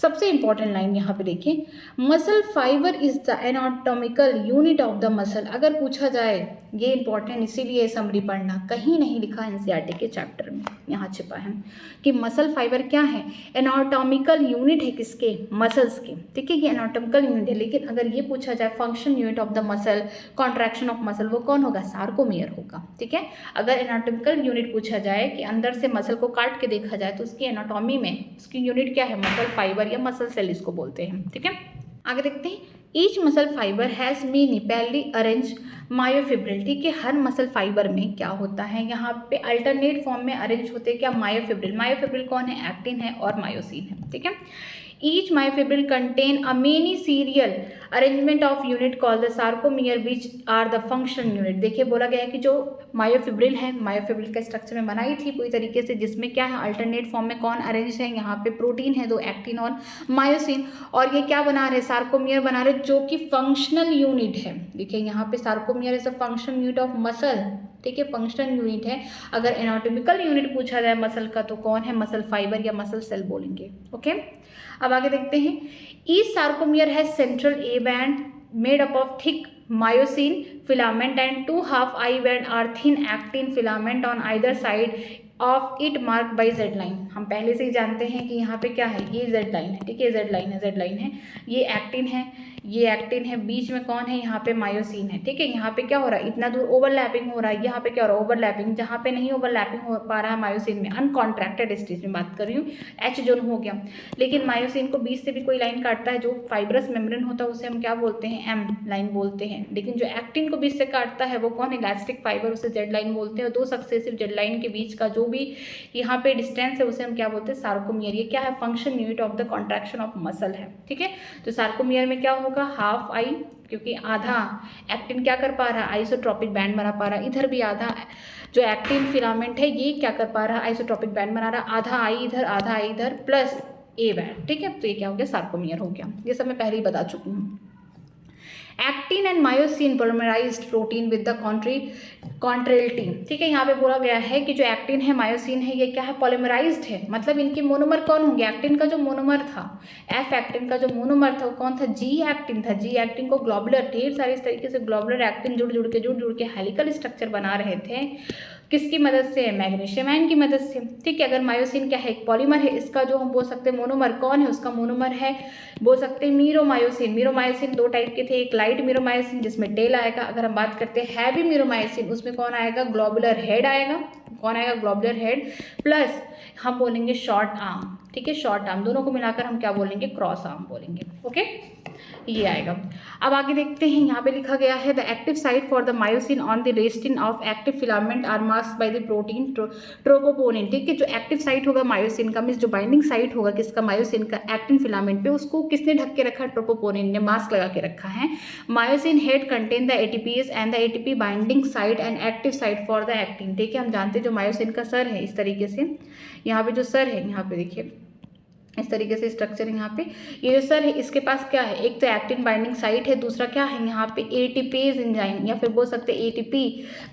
सबसे इंपॉर्टेंट लाइन यहाँ पे देखिए, muscle fibre is the anatomical unit of the muscle. अगर पूछा जाए, ये इंपॉर्टेंट इसीलिए समरी पढ़ना, कहीं नहीं लिखा एनसीईआरटी के चैप्टर में, यहाँ छिपा है कि मसल फाइबर क्या है, एनाटॉमिकल यूनिट है किसके, मसल्स के, ठीक है, ये एनाटॉमिकल यूनिट है। लेकिन अगर ये पूछा जाए function unit of the muscle, contraction of muscle, वो कौन होगा, सार्कोमियर होगा, ठीक है। अगर एनाटॉमिकल यूनिट पूछा जाए कि अंदर से मसल को काट के देखा जाए तो उसकी एनाटॉमी में उसकी यूनिट क्या है, मसल फाइबर या मसल सेल इसको बोलते हैं, ठीक है। आगे देखते हैं, each muscle fibre has many parallelly arrange myofibril, ठीक है। हर मसल फाइबर में क्या होता है, यहाँ पे अल्टरनेट फॉर्म में अरेंज होते हैं क्या, मायोफिब्रिल। मायोफिब्रिल कौन है, एक्टिन है और मायोसिन है, ठीक है। Each myofibril contain a many serial arrangement of unit called the sarcomere which are the function unit. देखिए बोला गया है कि जो मायोफिब्रिल है, मायोफिब्रिल का स्ट्रक्चर में बनाई थी पूरी तरीके से, जिसमें क्या है, अल्टरनेट फॉर्म में कौन अरेंज है, यहाँ पे प्रोटीन है 2, एक्टिन और मायोसिन, और ये क्या बना रहे, सार्कोमियर बना रहे, जो कि फंक्शनल यूनिट है। देखिए यहाँ पे sarcomere is a functional unit of muscle, ठीक है, फंक्शनल यूनिट है। अगर एनाटॉमिकल यूनिट पूछा जाए मसल का तो कौन है, मसल फाइबर या मसल सेल बोलेंगे, ओके। अब आगे देखते हैं, each sarcomere has central A band made up of thick myosin filament and 2 half I band are thin actin filament on either side of it mark by Z line. हम पहले से ही जानते हैं कि यहाँ पे क्या है, ये जेड लाइन है, ठीक है, जेड लाइन है, जेड लाइन है, ये एक्टिन है, ये एक्टिन है, बीच में कौन है, यहाँ पे मायोसिन है, ठीक है। यहाँ पे क्या हो रहा है, इतना दूर ओवरलैपिंग हो रहा है, यहाँ पे क्या हो रहा है, ओवरलैपिंग, जहाँ पे नहीं ओवरलैपिंग हो पा रहा है मायोसिन में, अनकॉन्ट्रैक्टेड स्टेज में बात कर रही हूँ, एच जोन हो गया। लेकिन मायोसिन को बीच से भी कोई लाइन काटता है, जो फाइब्रस मेम्ब्रेन होता है उसे हम क्या बोलते हैं, एम लाइन बोलते हैं। लेकिन जो एक्टिन को बीच से काटता है वो कौन है, इलास्टिक फाइबर, उसे जेड लाइन बोलते हैं। और 2 सक्सेसिव जेड लाइन के बीच का जो भी यहाँ पे डिस्टेंस है उसे हम क्या बोलते हैं, सार्कोमियर। ये क्या है, function unit of the contraction of muscle है, ठीक है। तो सार्कोमियर में क्या होगा, हाफ आई, क्योंकि आधा एक्टिन क्या कर पा रहा है, आइसोट्रोपिक बैंड बना पा रहा है, इधर भी आधा जो एक्टिन फिलामेंट है ये क्या कर पा रहा है, आइसोट्रोपिक बैंड बना रहा है, आधा आई इधर आधा आई इधर प्लस ए बैंड, ठीक है। तो ये क्या हो गया, सार्कोमियर हो गया। ये सब मैं पहले ही बता चुकी हूँ। Actin and myosin polymerized protein with the contractility. ठीक है, यहाँ पे बोला गया है कि जो एक्टिन है मायोसिन है ये क्या है, पॉलिमराइज्ड है, मतलब इनके मोनोमर कौन होंगे, एक्टिन का जो मोनोमर था, एफ एक्टिन का जो मोनोमर था वो कौन था, जी एक्टिन था। जी एक्टिन को ग्लोबुलर, ढेर सारे इस तरीके से ग्लोबुलर एक्टिन जुड़ के हेलिकल स्ट्रक्चर बना रहे थे, किसकी मदद से, मैग्नीशियम आयन की मदद से। ठीक है, अगर मायोसिन क्या है, एक पॉलीमर है, इसका जो हम बोल सकते हैं मोनोमर कौन है, उसका मोनोमर है बोल सकते हैं मीरोमायोसिन। मीरोमायोसिन दो टाइप के थे, एक लाइट मीरोमायोसिन जिसमें टेल आएगा, अगर हम बात करते हैं हैवी मीरोमायोसिन उसमें कौन आएगा, ग्लोबुलर हेड आएगा, कौन आएगा, ग्लोबुलर हेड, प्लस हम बोलेंगे शॉर्ट आर्म। ठीक है, शॉर्ट आर्म, दोनों को मिलाकर हम क्या बोलेंगे, क्रॉस आर्म बोलेंगे। ओके, ये आएगा। अब आगे देखते हैं, यहाँ पे लिखा गया है the active site for the myosin on the resting of active filament are masked by the protein troponin. ठीक है, जो एक्टिव साइट होगा मायोसिन का, मीन्स जो बाइंडिंग साइट होगा किसका, मायोसिन का, एक्टिन फिलामेंट पे, उसको किसने ढक के रखा, ट्रोपोपोनिन ने मास्क लगा के रखा है। Myosin head contain the ATPs and the ATP binding site and active site for the actin. ठीक है, हम जानते हैं जो मायोसिन का सर है इस तरीके से, यहाँ पे जो सर है, यहाँ पे देखिए इस तरीके से स्ट्रक्चर है, यहाँ पे ये जो सर है इसके पास क्या है, एक तो एक्टिन बाइंडिंग साइट है, दूसरा क्या है यहाँ पे एटीपेज एंजाइम या फिर बोल सकते हैं एटीपी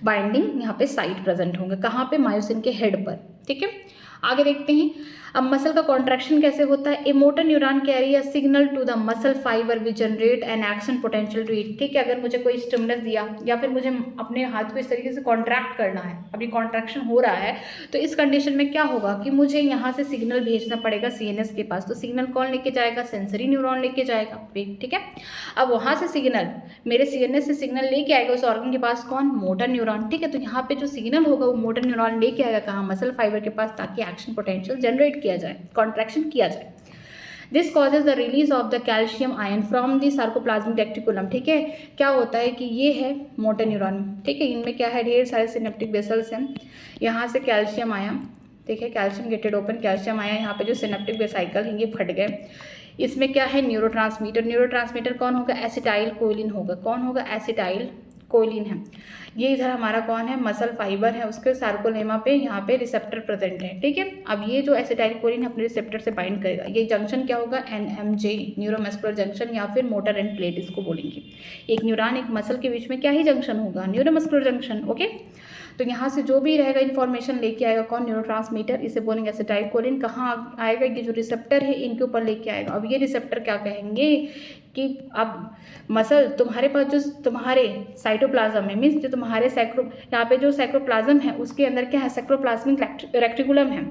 बाइंडिंग यहाँ पे साइट प्रेजेंट होंगे, कहाँ पे, मायोसिन के हेड पर। ठीक है, आगे देखते हैं। अब मसल का कॉन्ट्रैक्शन कैसे होता है, a motor neuron carry a signal to the muscle fibre which generate an action potential to it. ठीक है, अगर मुझे कोई स्टिमुलस दिया या फिर मुझे अपने हाथ को इस तरीके से कॉन्ट्रैक्ट करना है, अभी कॉन्ट्रैक्शन हो रहा है, तो इस कंडीशन में क्या होगा कि मुझे यहाँ से सिग्नल भेजना पड़ेगा सीएनएस के पास, तो सिग्नल कौन लेके जाएगा, सेंसरी न्यूरॉन लेके जाएगा। ठीक है, अब वहाँ से सिग्नल मेरे सीएनएस से सिग्नल लेके आएगा उस ऑर्गन के पास, कौन, मोटर न्यूरॉन। ठीक है, तो यहाँ पे जो सिग्नल होगा वो मोटर न्यूरॉन लेके आएगा कहाँ, मसल फाइबर के पास, ताकि एक्शन पोटेंशियल जनरेट किया जाए, कॉन्ट्रैक्शन किया जाए। This causes the release of the calcium ion from the sarcoplasmic reticulum. ठीक है, क्या होता है कि ये है मोटर न्यूरॉन, ठीक है, इनमें क्या है, ढेर सारे सिनेप्टिक वेसल्स हैं, यहाँ से कैल्शियम आया, ठीक है, कैल्शियम गेटेड ओपन, कैल्शियम आया, यहाँ पे जो सिनेप्टिक वेसाइकल हैं ये फट गए, इसमें क्या है, न्यूरोट्रांसमीटर, न्यूरोट्रांसमीटर कौन होगा, एसिटाइल कोलिन होगा, कौन होगा, एसिटाइल कोलिन है। ये इधर हमारा कौन है, मसल फाइबर है, उसके सार्कोलेमा पे यहाँ पे रिसेप्टर प्रेजेंट है। ठीक है, अब ये जो एसिटाइल कोलिन अपने रिसेप्टर से बाइंड करेगा, ये जंक्शन क्या होगा, एनएमजे, न्यूरोमस्कुलर जंक्शन या फिर मोटर एंड प्लेट इसको बोलेंगे। एक न्यूरॉन एक मसल के बीच में क्या ही जंक्शन होगा, न्यूरोमस्कुलर जंक्शन। ओके, तो यहाँ से जो भी रहेगा इन्फॉर्मेशन लेके आएगा कौन, न्यूरोट्रांसमीटर, इसे बोलेंगे एसिटाइल कोलिन। कहाँ आएगा, ये जो रिसेप्टर है इनके ऊपर लेके आएगा। अब ये रिसेप्टर क्या कहेंगे कि अब मसल तुम्हारे पास जो तुम्हारे साइटोप्लाज्म है, मीन्स जो तुम्हारे यहाँ पे जो साइटोप्लाज्म है उसके अंदर क्या है, साइक्लोप्लाज्मिक रेटिकुलम है,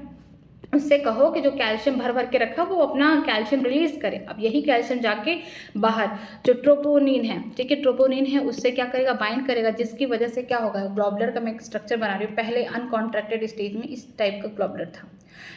उससे कहो कि जो कैल्शियम भर भर के रखा वो अपना कैल्शियम रिलीज करे। अब यही कैल्शियम जाके बाहर जो ट्रोपोनिन है, ठीक है, ट्रोपोनिन है, उससे क्या करेगा, बाइंड करेगा, जिसकी वजह से क्या होगा, ग्लोबुलर का मैं एक स्ट्रक्चर बना रही हूँ, पहले अनकॉन्ट्रैक्टेड स्टेज में इस टाइप का ग्लोबुलर था।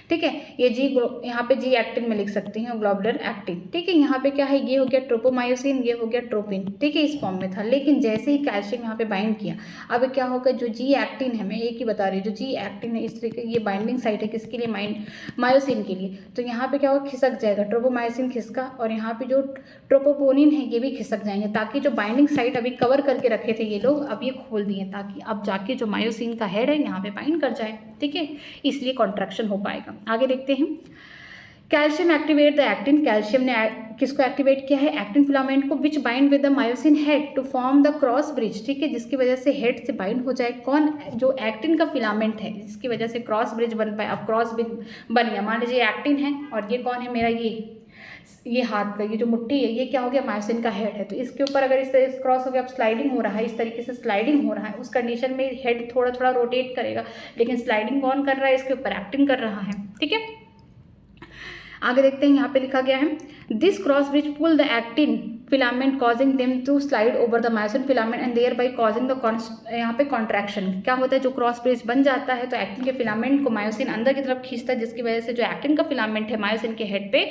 ठीक है, ये जी यहाँ पे जी एक्टिन में लिख सकती हैं, ग्लोबुलर एक्टिन। ठीक है, यहाँ पे क्या है, ये हो गया ट्रोपोमायोसिन, ये हो गया ट्रोपिन। ठीक है, इस फॉर्म में था, लेकिन जैसे ही कैल्शियम यहाँ पे बाइंड किया, अब क्या होगा, जो जी एक्टिन है, मैं एक ही बता रही हूँ, जो जी एक्टिन है इस तरीके, ये बाइंडिंग साइट है किसके लिए, मायोसिन के लिए, तो यहाँ पे क्या होगा, खिसक जाएगा, ट्रोपोमायोसिन खिसका, और यहाँ पे जो ट्रोपोपोनिन है ये भी खिसक जाएंगे, ताकि जो बाइंडिंग साइट अभी कवर करके रखे थे ये लोग, अब ये खोल दिए, ताकि अब जाके जो मायोसिन का हेड है यहाँ पे बाइंड कर जाए। ठीक है, इसलिए कॉन्ट्रैक्शन हो पाएगा। आगे देखते हैं, calcium activate the actin, calcium ने किसको एक्टिवेट किया है, एक्टिन फिलामेंट को, which bind with the myosin head to form the cross bridge. ठीक है, जिसकी वजह से हेड से बाइंड हो जाए कौन, जो एक्टिन का फिलामेंट है, जिसकी वजह से क्रॉस ब्रिज बन पाए। अब क्रॉस ब्रिज बन गया, मान लीजिए एक्टिन है और ये कौन है मेरा, ये हाथ का ये जो मुट्ठी है ये क्या हो गया, मायोसिन का हेड है, तो इसके ऊपर अगर इस तरह से क्रॉस हो गया, अब स्लाइडिंग हो रहा है, इस तरीके से स्लाइडिंग हो रहा है, उस कंडीशन में हेड थोड़ा थोड़ा रोटेट करेगा, लेकिन स्लाइडिंग कौन कर रहा है, इसके ऊपर एक्टिंग कर रहा है। ठीक है, आगे देखते हैं, यहाँ पे लिखा गया है, this cross bridge pull the actin filament causing them to slide over the myosin filament and thereby causing the यहाँ पे कॉन्ट्रैक्शन। क्या होता है, जो क्रॉस ब्रिज बन जाता है तो एक्टिन के फिलामेंट को मायोसिन अंदर की तरफ खींचता है, जिसकी वजह से जो एक्टिन का फिलामेंट है मायोसिन के हेड पे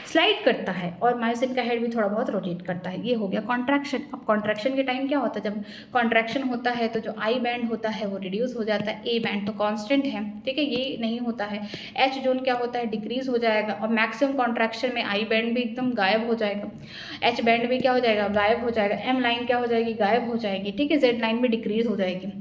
स्लाइड करता है, और मायोसिन का हेड भी थोड़ा बहुत रोटेट करता है। ये हो गया कॉन्ट्रैक्शन। अब कॉन्ट्रैक्शन के टाइम क्या होता है, जब कॉन्ट्रैक्शन होता है तो जो आई बैंड होता है वो रिड्यूस हो जाता है, ए बैंड तो कॉन्स्टेंट है। ठीक है, ये नहीं होता है, एच जोन क्या होता है, डिक्रीज हो जाएगा, और मैक्सिमम कॉन्ट्रैक्शन में आई बैंड भी एकदम गायब हो जाएगा, एच बैंड भी क्या हो जाएगा, गायब हो जाएगा, एम लाइन क्या हो जाएगी, गायब हो जाएगी। ठीक है, जेड लाइन भी डिक्रीज हो जाएगी।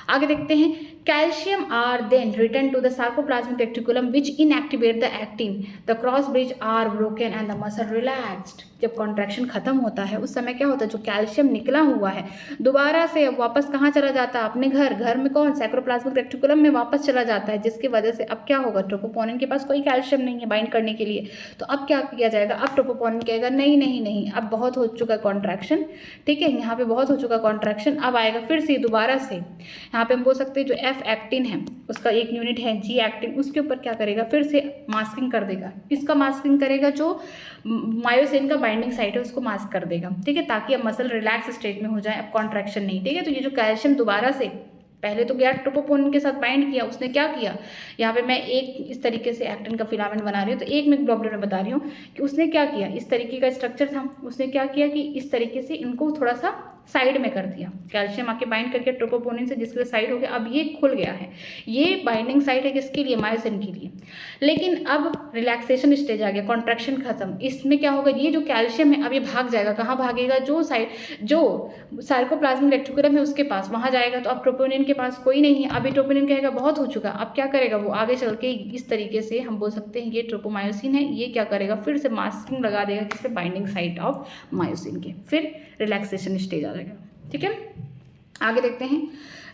आगे देखते हैं, Calcium are then returned to the sarcoplasmic reticulum which inactivate the actin. The cross bridge are broken and the muscle relaxed. जब कॉन्ट्रैक्शन खत्म होता है उस समय क्या होता है, जो कैल्शियम निकला हुआ है दोबारा से अब वापस कहाँ चला जाता है, अपने घर में कौन, सैक्रोप्लाज्मिक रेक्टिकुलम में वापस चला जाता है, जिसकी वजह से अब क्या होगा, ट्रोपोपोनिन के पास कोई कैल्शियम नहीं है बाइंड करने के लिए। तो अब क्या किया जाएगा, अब ट्रोपोपोनिन कहेगा नहीं नहीं नहीं, अब बहुत हो चुका कॉन्ट्रैक्शन, ठीक है, यहाँ पे बहुत हो चुका कॉन्ट्रैक्शन, अब आएगा फिर से दोबारा से, यहाँ पे हम बोल सकते हैं जो एफ एक्टिन है उसका एक यूनिट है जी एक्टिन, उसके ऊपर क्या करेगा, फिर से मास्किंग कर देगा। इसका मास्किंग करेगा, जो मायोसिन का बाइंडिंग साइट है उसको मास्क कर देगा, ठीक है, ताकि अब मसल रिलैक्स स्टेट में हो जाए, अब कॉन्ट्रैक्शन नहीं, ठीक है। तो ये जो कैल्शियम दोबारा से पहले तो गया ट्रोपोपोनिन के साथ बाइंड किया, उसने क्या किया, यहाँ पे मैं एक इस तरीके से एक्टिन का फिलामेंट बना रही हूँ, तो एक मैं ग्लोबुलर में बता रही हूँ कि उसने क्या किया, इस तरीके का स्ट्रक्चर था, उसने क्या किया कि इस तरीके से इनको थोड़ा सा साइड में कर दिया, कैल्शियम आके बाइंड करके ट्रोपोपोनिन से, जिसके लिए साइड हो गया, अब ये खुल गया है, ये बाइंडिंग साइट है किसके लिए, मायोसिन के लिए। लेकिन अब रिलैक्सेशन स्टेज आ गया, कॉन्ट्रैक्शन खत्म, इसमें क्या होगा, ये जो कैल्शियम है अब ये भाग जाएगा, कहाँ भागेगा, जो साइड जो सार्कोप्लाज्मिक रेक्टिकुलम है उसके पास, वहाँ जाएगा। तो अब ट्रोपोनिन के पास कोई नहीं है, अभी ट्रोपोनिन कहेगा बहुत हो चुका, अब क्या करेगा वो, आगे चल के इस तरीके से हम बोल सकते हैं ये ट्रोपोमायोसिन है, ये क्या करेगा, फिर से मास्किंग लगा देगा किससे, बाइंडिंग साइट ऑफ मायोसिन के, फिर रिलैक्सेशन स्टेज आ जाएगा, ठीक है। आगे देखते हैं,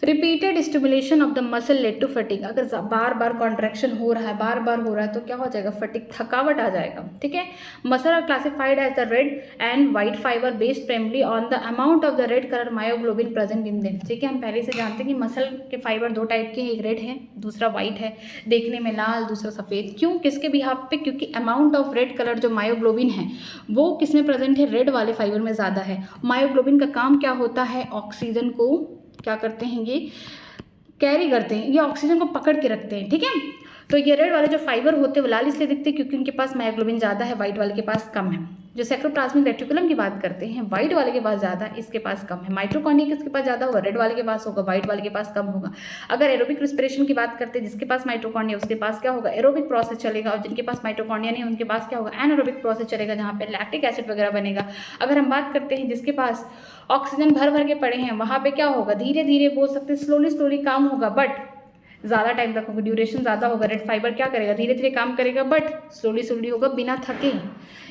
repeated stimulation of the muscle led to fatigue, अगर बार बार कॉन्ट्रैक्शन हो रहा है, बार बार हो रहा है तो क्या हो जाएगा, फटीग, थकावट आ जाएगा, ठीक है। Muscle are classified as the red and white fibre based primary on the amount of the red colour myoglobin present in them, ठीक है। हम पहले से जानते हैं कि मसल के फाइबर दो टाइप के हैं, एक रेड है दूसरा वाइट है, देखने में लाल दूसरा सफ़ेद, क्यों, किसके बिहाफ पे, क्योंकि अमाउंट ऑफ रेड कलर जो मायोग्लोबिन है वो किस में प्रेजेंट है, रेड वाले फाइबर में ज़्यादा है। मायोग्लोबिन का काम क्या होता है, ऑक्सीजन को क्या करते हैं, ये कैरी करते हैं, ये ऑक्सीजन को पकड़ के रखते हैं, ठीक है। तो ये रेड वाले जो फाइबर होते हैं वो लाल इसलिए दिखते हैं क्योंकि उनके पास मायोग्लोबिन ज़्यादा है, वाइट वाले के पास कम है। जो सैक्रोप्लाज्मिक रेटिकुलम की बात करते हैं, वाइट वाले के पास ज़्यादा, इसके पास कम है। माइटोकॉन्ड्रिया किसके पास ज़्यादा होगा, रेड वाले के पास होगा, वाइट वाले के पास कम होगा। अगर एरोबिक रिस्पिरेशन की बात करते हैं, जिसके पास माइटोकॉन्ड्रिया उसके पास क्या होगा, एरोबिक प्रोसेस चलेगा, और जिनके पास माइटोकॉन्ड्रिया नहीं उनके पास क्या होगा, एनारोबिक प्रोसेस चलेगा, जहाँ पे लैक्टिक एसिड वगैरह बनेगा। अगर हम बात करते हैं जिसके पास ऑक्सीजन भर भर के पड़े हैं, वहाँ पे क्या होगा, धीरे धीरे बोल सकते हैं स्लोली काम होगा, बट ज़्यादा टाइम तक होगा, ड्यूरेशन ज़्यादा होगा। रेड फाइबर क्या करेगा, धीरे धीरे काम करेगा, बट स्लोली होगा, बिना थके,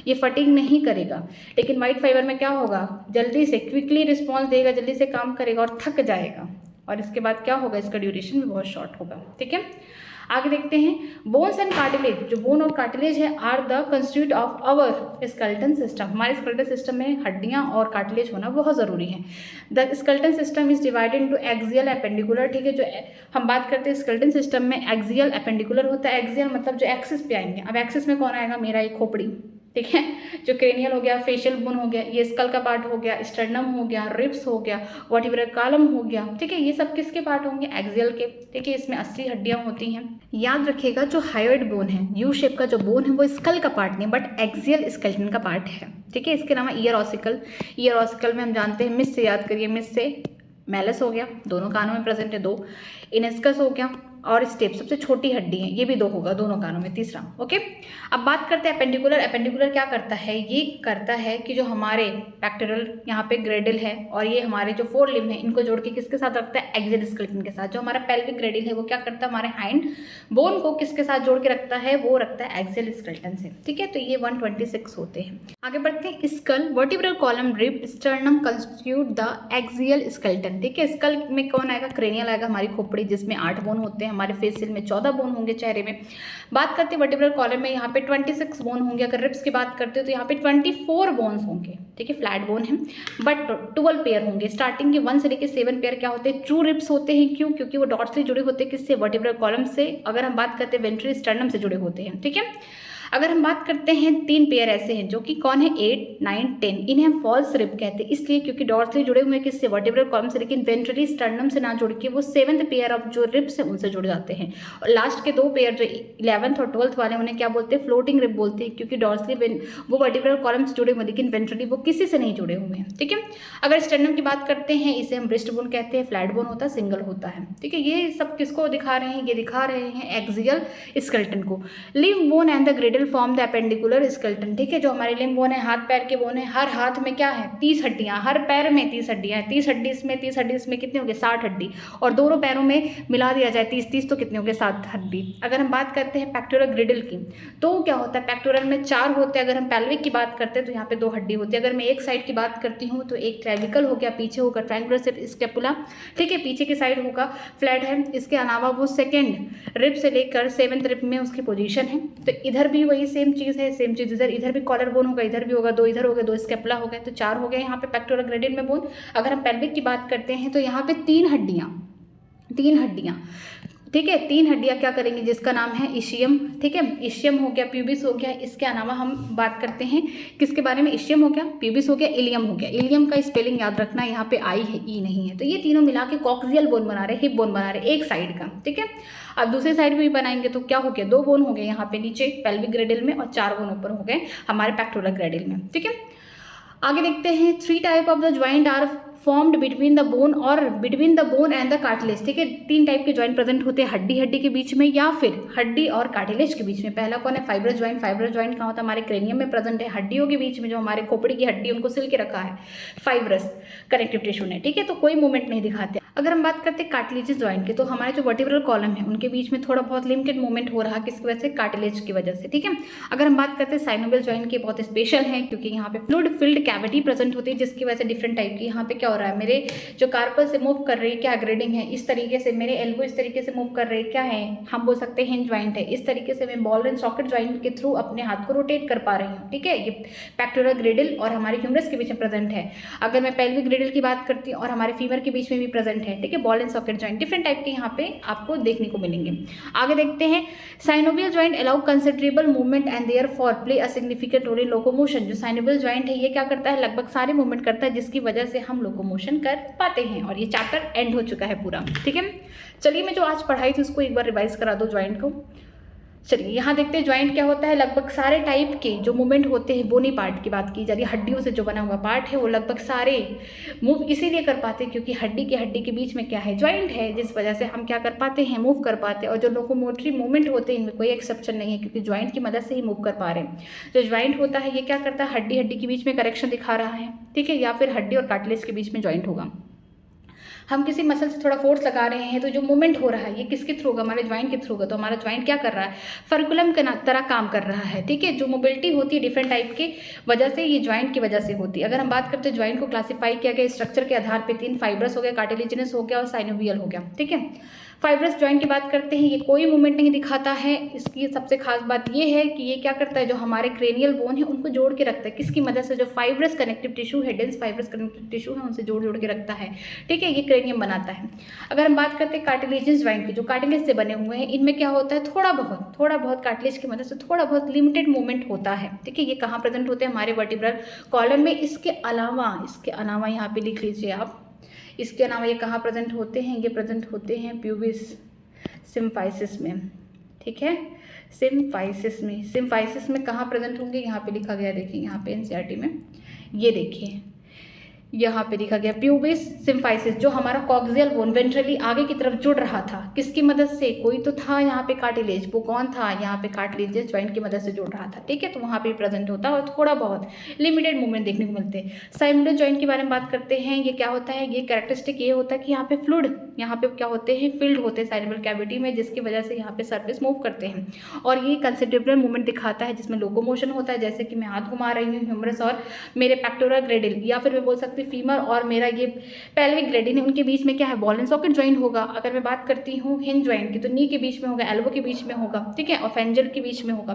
ये फटीग नहीं करेगा। लेकिन वाइट फाइबर में क्या होगा, जल्दी से क्विकली रिस्पॉन्स देगा, जल्दी से काम करेगा और थक जाएगा, और इसके बाद क्या होगा, इसका ड्यूरेशन भी बहुत शॉर्ट होगा, ठीक है। आगे देखते हैं, बोन्स एंड कार्टिलेज, जो बोन और कार्टिलेज है are the constitute of our skeleton system, हमारे स्केलेटन सिस्टम में हड्डियां और कार्टिलेज होना बहुत ज़रूरी है। The skeleton system is divided into axial appendicular, ठीक है। जो हम बात करते हैं स्केलेटन सिस्टम में एक्सियल एपेंडिकुलर होता है, एक्सियल मतलब जो एक्सिस पे आएंगे। अब एक्सिस में कौन आएगा, मेरा ये खोपड़ी, ठीक है, जो क्रेनियल हो गया, फेशियल बोन हो गया, ये स्कल का पार्ट हो गया, स्टर्नम हो गया, रिब्स हो गया, वर्टिब्रल कॉलम हो गया, ठीक है, ये सब किसके पार्ट होंगे, एक्सियल के, ठीक है। इसमें 80 हड्डियां होती हैं। याद रखिएगा जो हायोइड बोन है, यू शेप का जो बोन है वो स्कल का पार्ट नहीं बट एक्सियल स्केलेटन का पार्ट है, ठीक है। इसके अलावा ईयर ऑसिकल, ईयर ऑसिकल में हम जानते हैं, मिस से याद करिए, मिस से मैलस हो गया, दोनों कानों में प्रेजेंट है 2, इनेस्कस हो गया, और स्टेप सबसे छोटी हड्डी है, ये भी 2 होगा दोनों कानों में, तीसरा, ओके। अब बात करते हैं एपेंडिकुलर। एपेंडिकुलर क्या करता है, ये करता है कि जो हमारे पैक्टोरल यहाँ पे ग्रेडिल है और ये हमारे जो 4 लिम्ब है, इनको जोड़ के किसके साथ रखता है, एक्सियल स्केलेटन के साथ। जो हमारा पेल्विक ग्रेडिल है वो क्या करता है, हमारे हाइंड बोन को किसके साथ जोड़ के रखता है, वो रखता है एक्सियल स्केलेटन से, ठीक है। तो ये 126 होते हैं। आगे बढ़ते हैं, skull, vertebral column, rib, sternum constitute the axial skeleton, ठीक है। स्कल में कौन आएगा, क्रेनियल आएगा, हमारी खोपड़ी, जिसमें 8 बोन होते हैं, हमारे फेसियल में 14 बोन होंगे चेहरे में। बात करते हैं वर्टिब्रल कॉलम में, यहाँ पे 26 बोन होंगे। अगर रिब्स की बात करते हो तो यहाँ पे 24 बोन्स होंगे, ठीक है, फ्लैट बोन है, बट 12 पेयर होंगे। स्टार्टिंग के 1 से लेकर 7 पेयर क्या होते हैं, ट्रू रिब्स होते हैं। क्यों, क्योंकि वो डॉट्सली जुड़े होते हैं किससे, वर्टिब्रल कॉलम से। अगर हम बात करते हैं वेंट्रल स्टर्नम से जुड़े होते हैं, ठीक है। अगर हम बात करते हैं 3 पेयर ऐसे हैं जो कि कौन है, 8, 9, 10, इन्हें हम फॉल्स रिब कहते हैं, इसलिए क्योंकि डॉट्सली जुड़े हुए हैं किससे, वर्टिब्रल कॉलम से, लेकिन वेंट्रली स्टर्नम से ना जुड़ के वो 7th पेयर ऑफ जो रिब्स है उनसे जुड़ जाते हैं। और लास्ट के 2 पेयर जो 11th और 12th वाले, उन्हें क्या बोलते हैं, फ्लोटिंग रिब बोलते हैं, क्योंकि डॉट्सली वो वर्टिब्रल कॉलम से जुड़े हुए, लेकिन वेंट्रली वो किसी से नहीं जुड़े हुए हैं, ठीक है। अगर स्टर्नम की बात करते हैं, इसे हम ब्रेस्ट बोन कहते हैं, फ्लैट बोन होता है, सिंगल होता है, ठीक है। ये सब किसको दिखा रहे हैं, ये दिखा रहे हैं एक्सियल स्केलेटन को। Limb bone and the girdle girdle form the appendicular skeleton, ठीक है। जो हमारे लिम्ब बोन है, हाथ पैर के बोन है, हर हाथ में क्या है 30 हड्डियाँ, हर पैर में 30 हड्डियाँ हैं, 30 हड्डी इसमें, 30 हड्डी इसमें, कितने हो गए 60 हड्डी, और दोनों पैरों में मिला दिया जाए 30-30 तो कितने हो गए 7 हड्डी। अगर हम बात करते हैं पेक्टोरल ग्रिडल की तो क्या होता है, पेक्टोरल में 4 होते हैं। अगर हम पेल्विक की बात करते हैं तो यहाँ पे 2 हड्डी होती है। अगर मैं एक साइड की बात करती हूँ तो एक ट्रेविकल हो गया, पीछे होगा ट्रायंगुलर स्केपुला, ठीक है, पीछे की साइड होगा फ्लैट है। इसके अलावा वो सेकेंड रिब से लेकर 7th रिब में उसकी पोजीशन है। तो इधर भी वही सेम चीज़ है, सेम चीज़ इधर भी कॉलर बोन होगा, इधर भी होगा, 2 इधर हो गए, 2 स्केपुला हो गए, तो 4 हो गए यहाँ पे पेक्टोरल ग्रेडल में बोन। अगर हम पेल्विक की बात करते हैं तो यहाँ पे 3 हड्डियाँ, ठीक है, 3 हड्डियाँ क्या करेंगी, जिसका नाम है इशियम, ठीक है, इशियम हो गया, प्यूबिस हो गया। इसके अलावा हम बात करते हैं किसके बारे में, इशियम हो गया, प्यूबिस हो गया, इलियम हो गया। इलियम का स्पेलिंग याद रखना, यहाँ पे आई है, ई नहीं है। तो ये तीनों मिला के कॉक्सियल बोन बना रहे, हिप बोन बना रहे एक साइड का, ठीक है। अब दूसरे साइड में भी बनाएंगे तो क्या हो गया, 2 बोन हो गए यहाँ पे नीचे पेल्विक ग्रेडल में, और 4 बोन ऊपर हो गए हमारे पेक्टोरल ग्रेडल में, ठीक है। आगे देखते हैं 3 type of the joint are formed between the bone और between the bone and the cartilage, ठीक है। 3 टाइप के ज्वाइंट प्रेजेंट होते हैं, हड्डी के बीच में या फिर हड्डी और कार्टिलेज के बीच में। पहला कौन है, फाइब्रस ज्वाइंट। फाइब्रस ज्वाइंट कहाँ होता है, हमारे क्रेनियम में प्रेजेंट है, हड्डियों के बीच में, जो हमारे खोपड़ी की हड्डी उनको सिल के रखा है फाइब्रस कनेक्टिव टिश्यू ने, ठीक है, तो कोई मूवमेंट नहीं दिखाते। अगर हम बात करते हैं कार्टिलेज ज्वाइंट की तो हमारे जो वर्टिब्रल कॉलम है उनके बीच में थोड़ा बहुत लिमिटेड मूवमेंट हो रहा है, किसकी वजह से, कार्टिलेज की वजह से, ठीक है। अगर हम बात करते हैं साइनोवियल ज्वाइंट की, बहुत स्पेशल है क्योंकि यहाँ पे फ्लूइड फिल्ड कैविटी प्रेजेंट होती है, जिसकी वजह से डिफरेंट टाइप की यहाँ पे क्या हो रहा है, मेरे जो कार्पल से मूव कर रही है क्या ग्रेडिंग है, इस तरीके से मेरे एल्बो इस तरीके से मूव कर रहे हैं, क्या है, हम बोल सकते हैं हिंज ज्वाइंट है। इस तरीके से मैं बॉल एंड सॉकेट ज्वाइंट के थ्रू अपने हाथ को रोटेट कर पा रही हूँ, ठीक है। ये पेक्टोरल ग्रेडल और हमारे ह्यूमरस के बीच में प्रेजेंट है। अगर मैं पेल्विक ग्रेडल की बात करती हूँ और हमारे फीमर के बीच में भी प्रेजेंट है, ठीक है। Ball and socket joint different type के यहाँ पे आपको देखने को मिलेंगे। आगे देखते हैं synovial joint allow considerable movement and therefore play a significant role in locomotion. जो साइनोवियल ज्वाइंट है ये क्या करता है, लगभग सारे मूवमेंट करता है, जिसकी वजह से हम लोकोमोशन कर पाते हैं। और ये चैप्टर एंड हो चुका है पूरा, ठीक है। चलिए मैं जो आज पढ़ाई थी उसको एक बार रिवाइज करा दो ज्वाइंट को। चलिए यहाँ देखते हैं ज्वाइंट क्या होता है। लगभग सारे टाइप के जो मूवमेंट होते हैं, बोनी पार्ट की बात की जा रही है, हड्डियों से जो बना हुआ पार्ट है, वो लगभग सारे मूव इसीलिए कर पाते हैं क्योंकि हड्डी के बीच में क्या है, ज्वाइंट है, जिस वजह से हम क्या कर पाते हैं, मूव कर पाते हैं। और जो लोकोमोटरी मूवमेंट होते हैं इनमें कोई एक्सेप्शन नहीं है क्योंकि ज्वाइंट की मदद से ही मूव कर पा रहे हैं। जो ज्वाइंट होता है ये क्या करता है, हड्डी के बीच में करेक्शन दिखा रहा है, ठीक है, या फिर हड्डी और कार्टिलेज के बीच में ज्वाइंट होगा। हम किसी मसल से थोड़ा फोर्स लगा रहे हैं तो जो मूवमेंट हो रहा है ये किसके थ्रू होगा, हमारे ज्वाइंट के थ्रू होगा। तो हमारा ज्वाइंट क्या कर रहा है, फर्कुलम के तरह काम कर रहा है, ठीक है। जो मोबिलिटी होती है डिफरेंट टाइप की वजह से, ये ज्वाइंट की वजह से होती है। अगर हम बात करते हैं ज्वाइंट को क्लासीफाई किया गया स्ट्रक्चर के आधार पर 3, फाइब्रस हो गया, कार्टिलेजिनस हो गया और साइनोवियल हो गया, ठीक है। फाइब्रस ज्वाइंट की बात करते हैं, ये कोई मूवमेंट नहीं दिखाता है। इसकी सबसे खास बात ये है कि ये क्या करता है, जो हमारे क्रेनियल बोन है उनको जोड़ के रखता है, किसकी मदद से, जो फाइब्रस कनेक्टिव टिश्यू है, डेंस फाइब्रस कनेक्टिव टिश्यू है, उनसे जोड़ के रखता है, ठीक है। ये क्रेनियम बनाता है। अगर हम बात करते हैं कार्टिलेजियस ज्वाइंट की, जो कार्टिलेज से बने हुए हैं, इनमें क्या होता है, थोड़ा बहुत कार्टिलेज की मदद से थोड़ा बहुत लिमिटेड मूवमेंट होता है, ठीक है। ये कहाँ प्रेजेंट होते हैं, हमारे वर्टिब्रल कॉलम में। इसके अलावा यहाँ पे लिख लीजिए आप, इसके अलावा ये कहाँ प्रेजेंट होते हैं, ये प्रेजेंट होते हैं प्यूबिस सिम्फाइसिस में, ठीक है, सिम्फाइसिस में कहाँ प्रेजेंट होंगे, यहाँ पे लिखा गया, देखिए यहाँ पे एनसीईआरटी में, ये देखिए यहाँ पे लिखा गया प्यूबिस सिम्फाइसिस, जो हमारा कॉक्सियल बोन वेंट्रली आगे की तरफ जुड़ रहा था, किसकी मदद से, कोई तो था यहाँ पे कार्टिलेज, वो कौन था, यहाँ पे कार्टिलेजियस ज्वाइंट की मदद से जुड़ रहा था, ठीक है। तो वहाँ पे प्रेजेंट होता है और थोड़ा बहुत लिमिटेड मूवमेंट देखने को मिलते हैं। साइनोवियल ज्वाइंट के बारे में बात करते हैं, ये क्या होता है, ये कैरेक्टरिस्टिक ये होता है कि यहाँ पे फ्लूइड, यहाँ पे क्या होते हैं, फिल्ड होते हैं साइनोवियल कैविटी में, जिसकी वजह से यहाँ पे सर्फेस मूव करते हैं और ये कंसिडरेबल मूवमेंट दिखाता है, जिसमें लोकोमोशन होता है। जैसे कि मैं हाथ घुमा रही हूँ, ह्यूमरस और मेरे पेक्टोरल ग्रेडल, या फिर मैं बोल सकती हूँ फीमर और मेरा ये पेल्विक ग्रेडिन है, उनके बीच में क्या है, बॉल एंड सॉकेट ज्वाइंट होगा। अगर मैं बात करती हूँ हिंज ज्वाइंट की, तो नी के बीच में होगा, एल्बो के बीच में होगा, ठीक है, और फेंजल के बीच में होगा।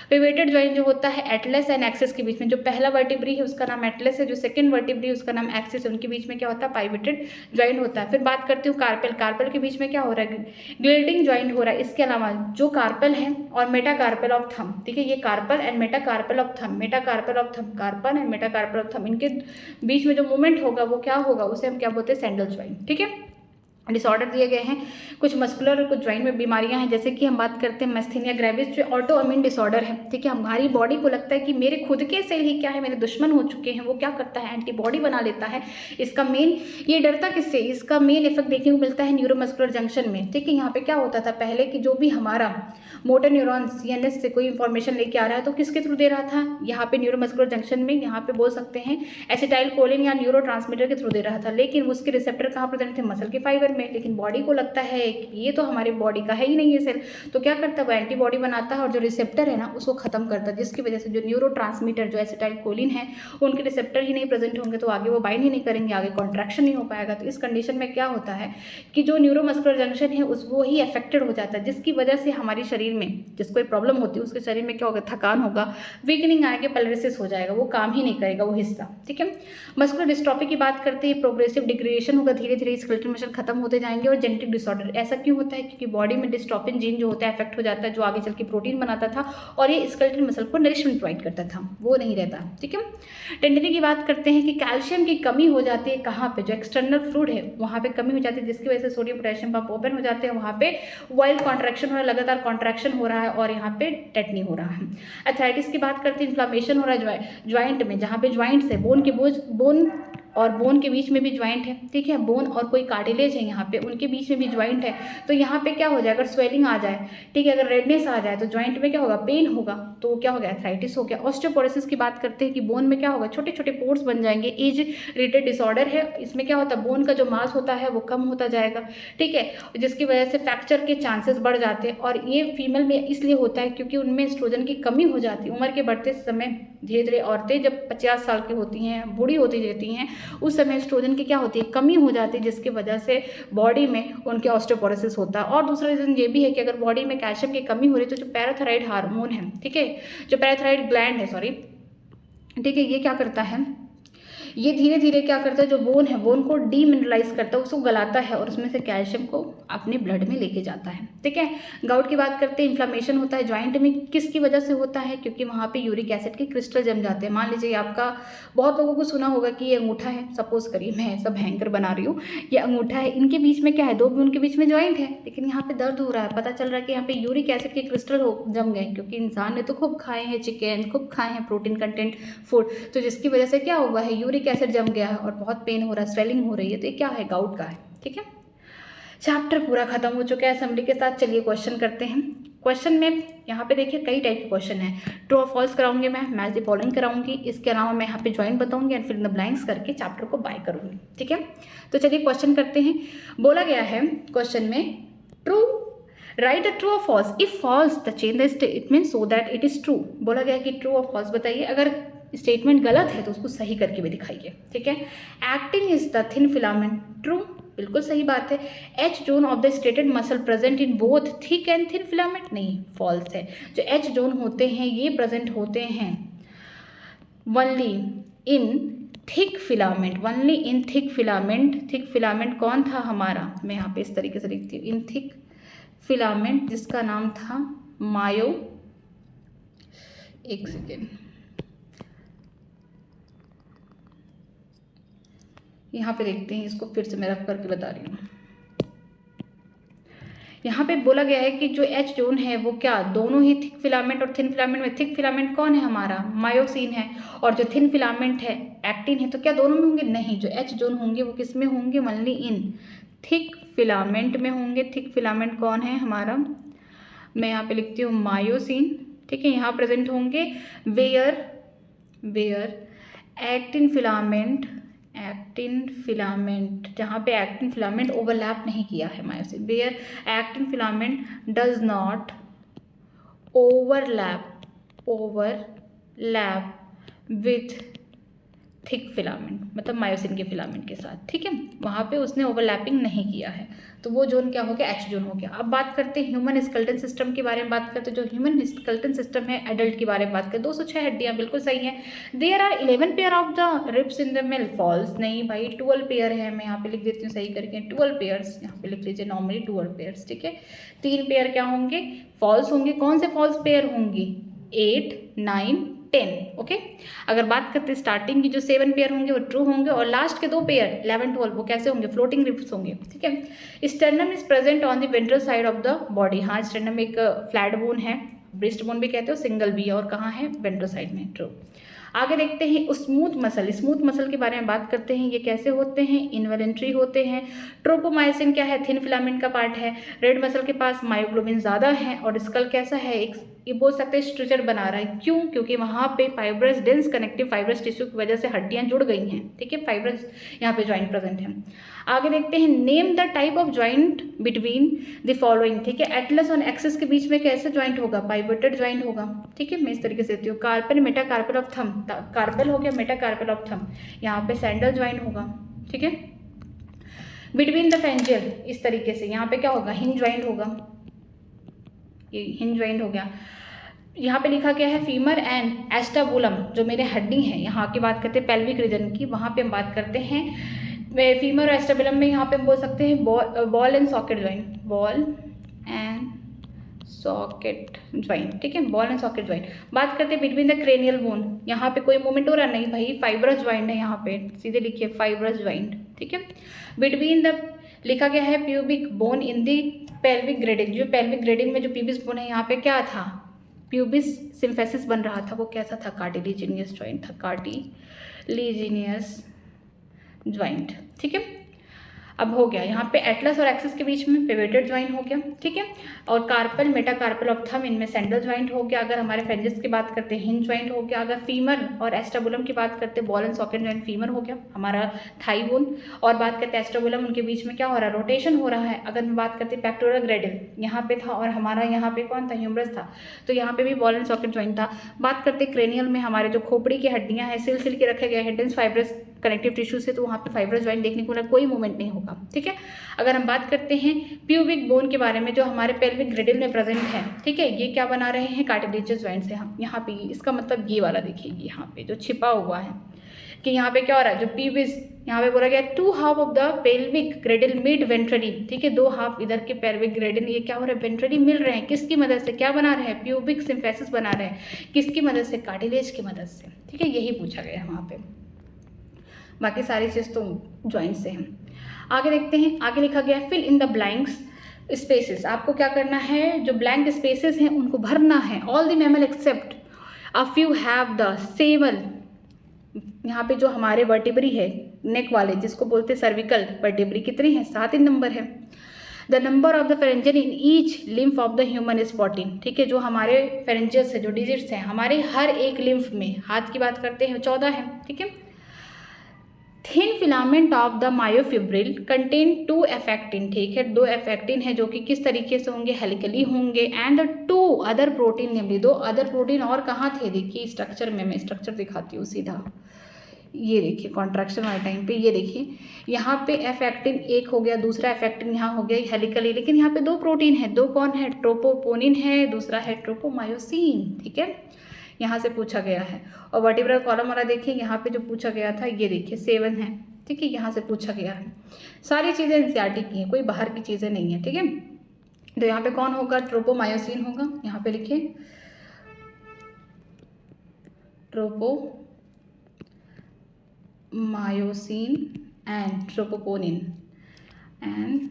पिवेटेड ज्वाइंट जो होता है एटलस एंड एक्सिस के बीच में, जो पहला वर्टिब्री है उसका नाम एटलस है, जो सेकंड वर्टिब्री है उसका नाम एक्सिस है, उनके बीच में क्या होता है, पाइवेटेड ज्वाइंट होता है। फिर बात करती हूँ कार्पल के बीच में क्या हो रहा है, ग्लेडिंग ज्वाइंट हो रहा है। इसके अलावा जो कार्पल है और मेटाकार्पल ऑफ थंब, ठीक है, ये carpal and metacarpal of thumb, carpal and metacarpal of thumb, इनके बीच में जो मूवमेंट होगा वो क्या होगा, उसे हम क्या बोलते हैं, सैंडल ज्वाइंट, ठीक है। डिसऑर्डर दिए गए हैं। कुछ मस्कुलर और कुछ जॉइंट में बीमारियां हैं, जैसे कि हम बात करते हैं मैस्थेनिया ग्रेविस जो ऑटो इम्यून डिसऑर्डर है। ठीक है, हमारी बॉडी को लगता है कि मेरे खुद के सेल ही क्या है, मेरे दुश्मन हो चुके हैं, वो क्या करता है एंटीबॉडी बना लेता है। इसका मेन ये डरता किससे, इसका मेन इफेक्ट देखने को मिलता है न्यूरोमस्कुलर जंक्शन में। ठीक है, यहाँ पे क्या होता था पहले कि जो भी हमारा मोटर न्यूरॉन सीएनएस से कोई इंफॉर्मेशन लेके आ रहा है तो किसके थ्रू दे रहा था, यहाँ पे न्यूरोमस्कुलर जंक्शन में, यहाँ पे बोल सकते हैं एसिटाइल कोलिन या न्यूरो ट्रांसमीटर के थ्रू दे रहा था। लेकिन उसके रिसेप्टर कहाँ प्रेजेंट थे, मसल के फाइबर में। लेकिन बॉडी को लगता है कि ये तो हमारे बॉडी का है ही नहीं ये सेल, तो क्या करता है वो एंटीबॉडी बनाता है और जो रिसेप्टर है ना उसको खत्म करता है, जिसकी वजह से जो न्यूरो ट्रांसमीटर जो एसिटाइल कोलिन है उनके रिसेप्टर ही नहीं प्रेजेंट होंगे तो आगे वो बाइंड ही नहीं करेंगे, आगे कॉन्ट्रैक्शन नहीं हो पाएगा। तो इस कंडीशन में क्या होता है कि जो न्यूरोमस्कुलर जंक्शन है उस वो ही अफेक्टेड हो जाता है, जिसकी वजह से हमारे शरीर में जिसको प्रॉब्लम होती है उसके शरीर में क्या होगा, थकान होगा, वीकनिंग आएगी, पैरालिसिस हो जाएगा, वो काम ही नहीं करेगा वो हिस्सा। ठीक है, मस्कुलर डिस्ट्रॉफी की बात करते हैं, प्रोग्रेसिव डिग्रेडेशन होगा, धीरे धीरे स्केलेटल मसल खत्म होते जाएंगे। और जेनेटिक डिसऑर्डर ऐसा क्यों होता है, क्योंकि बॉडी में डिस्ट्रोफिन जीन जो होता है अफेक्ट हो जाता है, जो आगे चल के प्रोटीन बनाता था और ये स्केलेटल मसल को नरिशमेंट प्रोवाइड करता था, वो नहीं रहता। ठीक है, टेंडनी की बात करते हैं कि कैल्शियम की कमी हो जाती है कहाँ पे, जो एक्सटर्नल फ्लूइड है वहाँ पे कमी हो जाती है, जिसकी वजह से सोडियम पोटेशियम पंप ओपन हो जाते हैं, वहाँ पे वाइल्ड कॉन्ट्रैक्शन हो रहा है, लगातार कॉन्ट्रैक्शन हो रहा है और यहाँ पे टेटनी हो रहा है। अर्थराइटिस की बात करते हैं, इन्फ्लामेशन हो रहा है ज्वाइंट में, जहाँ पे ज्वाइंट्स है, बोन और बोन के बीच में भी ज्वाइंट है। ठीक है, बोन और कोई कार्टिलेज है यहाँ पे, उनके बीच में भी ज्वाइंट है, तो यहाँ पे क्या हो जाए, अगर स्वेलिंग आ जाए, ठीक है, अगर रेडनेस आ जाए तो ज्वाइंट में क्या होगा, पेन होगा, तो क्या हो गया, अर्थराइटिस हो गया। ऑस्टियोपोरोसिस की बात करते हैं कि बोन में क्या होगा, छोटे छोटे पोर्स बन जाएंगे, एज रिलेटेड डिसऑर्डर है, इसमें क्या होता है बोन का जो मास होता है वो कम होता जाएगा। ठीक है, जिसकी वजह से फ्रैक्चर के चांसेस बढ़ जाते हैं, और ये फीमेल में इसलिए होता है क्योंकि उनमें एस्ट्रोजन की कमी हो जाती है। उम्र के बढ़ते समय धीरे धीरे औरतें जब 50 साल की होती हैं, बूढ़ी होती रहती हैं, उस समय एस्ट्रोजन की क्या होती है, कमी हो जाती है, जिसकी वजह से बॉडी में उनके ऑस्टियोपोरोसिस होता है। और दूसरा रीज़न ये भी है कि अगर बॉडी में कैल्शियम की कमी हो रही है तो जो पैराथायराइड हार्मोन है, ठीक है, जो पैराथायराइड ग्लैंड है, सॉरी, ठीक है, ये क्या करता है, ये धीरे धीरे क्या करता है, जो बोन है बोन को डीमिनरलाइज करता है, उसको गलाता है और उसमें से कैल्शियम को अपने ब्लड में लेके जाता है। ठीक है, गाउट की बात करते हैं, इन्फ्लामेशन होता है ज्वाइंट में, किसकी वजह से होता है, क्योंकि वहाँ पे यूरिक एसिड के क्रिस्टल जम जाते हैं। मान लीजिए आपका, बहुत लोगों को सुना होगा कि ये अंगूठा है, सपोज करिए मैं सब हैंकर बना रही हूँ, ये अंगूठा है, इनके बीच में क्या है, दो बोन के बीच में ज्वाइंट है, लेकिन यहाँ पे दर्द हो रहा है, पता चल रहा है कि यहाँ पे यूरिक एसिड के क्रिस्टल जम गए, क्योंकि इंसान ने तो खूब खाए हैं चिकन, खूब खाए हैं प्रोटीन कंटेंट फूड, तो जिसकी वजह से क्या हुआ है, यूरिक एसिड जम गया है और बहुत पेन हो रहा है, स्वेलिंग हो रही है, तो ये क्या है, गाउट का है। ठीक है, चैप्टर पूरा खत्म हो चुका है समरी के साथ। चलिए क्वेश्चन करते हैं। क्वेश्चन में यहाँ पे देखिए कई टाइप के क्वेश्चन है, ट्रू और फॉल्स कराऊंगी मैं, मैच द फॉलोइंग कराऊंगी, इसके अलावा मैं यहाँ पे ज्वाइन बताऊंगी and fill in the blanks करके चैप्टर को बाय करूंगी। ठीक है, तो चलिए क्वेश्चन करते हैं। बोला गया है क्वेश्चन में, ट्रू राइट अ ट्रू और false, if false the change the statement so that it is true. बोला गया कि ट्रू और फॉल्स बताइए, अगर स्टेटमेंट गलत है तो उसको सही करके भी दिखाइए। ठीक है, actin is the thin filament, true, बिल्कुल सही बात है। H zone of the stated muscle present in both thick and thin filament, नहीं, फॉल्स है। जो एच जोन होते हैं ये प्रेजेंट होते हैं only in thick filament, only in thick filament. Thick filament कौन था हमारा, मैं यहाँ पे इस तरीके से लिखती हूँ, इन थिक फिलामेंट जिसका नाम था मायो, एक सेकेंड, यहाँ पे देखते हैं, इसको फिर से मैं रख करके बता रही हूँ। यहाँ पे बोला गया है कि जो एच जोन है वो क्या, दोनों ही थिक फिलामेंट और थिन फिलामेंट में, थिक फिलामेंट कौन है हमारा, मायोसिन है, और जो थिन फिलामेंट है एक्टिन है, तो क्या दोनों में होंगे, नहीं, जो एच जोन होंगे वो किस में होंगे, ओनली इन थिक फिलामेंट में होंगे। थिक फिलामेंट कौन है हमारा, मैं यहाँ पे लिखती हूँ मायोसिन। ठीक है, यहाँ प्रेजेंट होंगे वेयर एक्टिन फिलामेंट, जहाँ पे एक्टिन फिलामेंट ओवरलैप नहीं किया है myosin, where actin filament does not overlap with thick filament, मतलब मायोसिन के फिलामेंट के साथ। ठीक है, वहाँ पे उसने ओवरलैपिंग नहीं किया है, तो वो जोन क्या हो गया, एच जोन हो गया। अब बात करते हैं ह्यूमन स्केलेटन सिस्टम के बारे में बात करते हैं। जो ह्यूमन स्केलेटन सिस्टम है एडल्ट के बारे में बात करें, 206 हड्डियाँ, बिल्कुल सही है। There are 11 pair of the ribs in the male, false, नहीं भाई 12 पेयर है, मैं यहाँ पे लिख देती हूँ सही करके, 12 पेयर्स यहाँ पे लिख लीजिए, नॉर्मली 12 पेयर्स। ठीक है, 3 पेयर क्या होंगे, फॉल्स होंगे। कौन से फॉल्स पेयर होंगी, 8, 9, 10। ओके, अगर बात करते हैं स्टार्टिंग की जो 7 पेयर होंगे वो ट्रू होंगे और लास्ट के 2 पेयर 11 12 वो कैसे होंगे, फ्लोटिंग रिब्स होंगे। ठीक है। Sternum is present on the ventral side of the body. हाँ, स्टर्नम एक फ्लैट बोन है, ब्रेस्ट बोन भी कहते हो, सिंगल भी है, और कहाँ है, वेंट्रल साइड में। ट्रू। आगे देखते हैं स्मूथ मसल। स्मूथ मसल के बारे में बात करते हैं, ये कैसे होते हैं, इनवॉलेंट्री होते हैं। ट्रोपोमायोसिन क्या है, थिन फिलामेंट का पार्ट है। रेड मसल के पास मायोग्लोबिन ज़्यादा है और स्कल कैसा है, एक ये बोल सकते हैं स्ट्रक्चर बना रहा है। क्यों, क्योंकि वहाँ पे fibrous dense connective fibrous tissue की वजह से हड्डियाँ जुड़ गई हैं। ठीक है, फाइब्रस यहाँ पे ज्वाइंट प्रेजेंट है। आगे देखते हैं name the type of joint between the following. ठीक है, एटलस और एक्सिस के बीच में कैसे ज्वाइंट होगा, पाइवोटेड ज्वाइंट होगा। ठीक है, मैं इस तरीके से देती हूँ, carpal metacarpal of thumb, carpal हो गया, मेटाकार्पल ऑफ थंब, यहाँ पे सैंडल ज्वाइंट होगा। ठीक है, बिटवीन द फेंजियल इस तरीके से, यहाँ पे क्या होगा, हिंज ज्वाइंट होगा, ये हिंज ज्वाइंट हो गया। यहाँ पे लिखा गया है फीमर एंड एस्टाबुलम, जो मेरे हड्डी हैं, यहाँ की बात करते हैं पेल्विक रीजन की, वहाँ पे हम बात करते हैं फीमर और एस्टाबुलम में, यहाँ पे हम बोल सकते हैं ball and socket joint, ball and socket joint. ठीक है, बॉल एंड सॉकेट ज्वाइंट। बात करते हैं बिटवीन द क्रेनियल बोन, यहाँ पे कोई मूवमेंट हो रहा नहीं भाई, फाइब्रस ज्वाइंट है, यहाँ पे सीधे लिखिए फाइब्रस ज्वाइंट। ठीक है, बिटवीन द लिखा गया है प्यूबिक बोन इन दी पेल्विक ग्रेडिंग, जो पेल्विक ग्रेडिंग में जो प्यूबिस बोन है, यहाँ पे क्या था, प्यूबिस सिम्फेसिस बन रहा था, वो कैसा था, कार्टिलिजिनियस ज्वाइंट था, कार्टिलिजिनियस ज्वाइंट। ठीक है, अब हो गया यहाँ पे एटलस और एक्सिस के बीच में पिवोटेड ज्वाइंट हो गया। ठीक है, और कार्पल मेटाकार्पल ऑफ थंब, इनमें सैंडल ज्वाइंट हो गया। अगर हमारे फेंजिस की बात करते हैं, हिंज ज्वाइंट हो गया। अगर फीमर और एस्टाबुलम की बात करते हैं, ball and socket joint, femur हो गया हमारा थाई बोन। और बात करते हैं एस्टाबुलम, उनके बीच में क्या हो रहा है, रोटेशन हो रहा है। अगर मैं बात करते हैं पेक्टोरल ग्रेडिल, यहाँ पे था और हमारा यहाँ पे कौन था, ह्यूमरस था, तो यहाँ पे भी बॉल एंड सॉकेट ज्वाइंट था। बात करते हैं क्रेनियल में, हमारे जो खोपड़ी की हड्डियाँ हैं सिल के रखे गए हैं डेंस फाइब्रस कनेक्टिव टिश्यू से, तो वहाँ पे फाइब्रस ज्वाइंट देखने को मिला, कोई मूवमेंट नहीं होगा। ठीक है, अगर हम बात करते हैं प्यूबिक बोन के बारे में, जो हमारे पेल्विक ग्रेडिल में प्रेजेंट है, ठीक है, ये क्या बना रहे हैं, कार्टिलेजियस ज्वाइंट से। हम यहाँ पे इसका मतलब ये वाला देखिए, यहाँ पे जो छिपा हुआ है कि यहाँ पे क्या हो रहा है, जो प्यूबिस यहाँ पे बोला गया 2 half of the pelvic girdle meet ventrally. ठीक है, 2 हाफ इधर के पेल्विक ग्रेडिल, ये क्या हो रहा है, वेंट्रली मिल रहे हैं, किसकी मदद से, क्या बना रहे हैं, प्यूबिक सिम्फेसिस बना रहे हैं, किसकी मदद से, कार्टिलेज की मदद से। ठीक है, यही पूछा गया है वहाँ पे, बाकी सारी चीज़ तो ज्वाइंट से हैं। आगे देखते हैं, आगे लिखा गया है fill in the blanks spaces. आपको क्या करना है, जो ब्लैंक स्पेसेस हैं उनको भरना है। All the mammal except a few have the seven, यहाँ पे जो हमारे वर्टिब्री है नेक वाले, जिसको बोलते हैं सर्विकल वर्टिब्री, कितने हैं, 7 इन नंबर है। The number of the pharyngeal in each lymph of the human is 14। ठीक है, जो हमारे फेरेंजियल्स है, जो डिजिट्स हैं हमारे हर एक लिम्फ में, हाथ की बात करते हैं 14 है। ठीक है, thin filament of the myofibril contain 2 F-actin. ठीक है, 2 एफेक्टिन है जो कि किस तरीके से होंगे, हेलिकली होंगे। And 2 other protein, namely 2 other protein और कहाँ थे, देखिए स्ट्रक्चर में, मैं स्ट्रक्चर दिखाती हूँ सीधा, ये देखिए कॉन्ट्रैक्शन वाले टाइम पे, ये देखिए यहाँ पे एफेक्टिन एक हो गया, दूसरा एफेक्टिन यहाँ हो गया हेलिकली, लेकिन यहाँ पे 2 प्रोटीन है, 2 कौन है, ट्रोपोपोनिन है, दूसरा है ट्रोपोमायोसिन। ठीक है, यहाँ से पूछा गया है। और वर्टिब्रल कॉलम वाला देखिए, यहाँ पे जो पूछा गया था, ये देखिए 7 है। ठीक है, यहाँ से पूछा गया है। सारी चीज़ें एनसीईआरटी की हैं, कोई बाहर की चीज़ें नहीं है। ठीक है, तो यहाँ पे कौन होगा, ट्रोपोमायोसिन होगा, यहाँ पे लिखिए tropomyosin and troponin and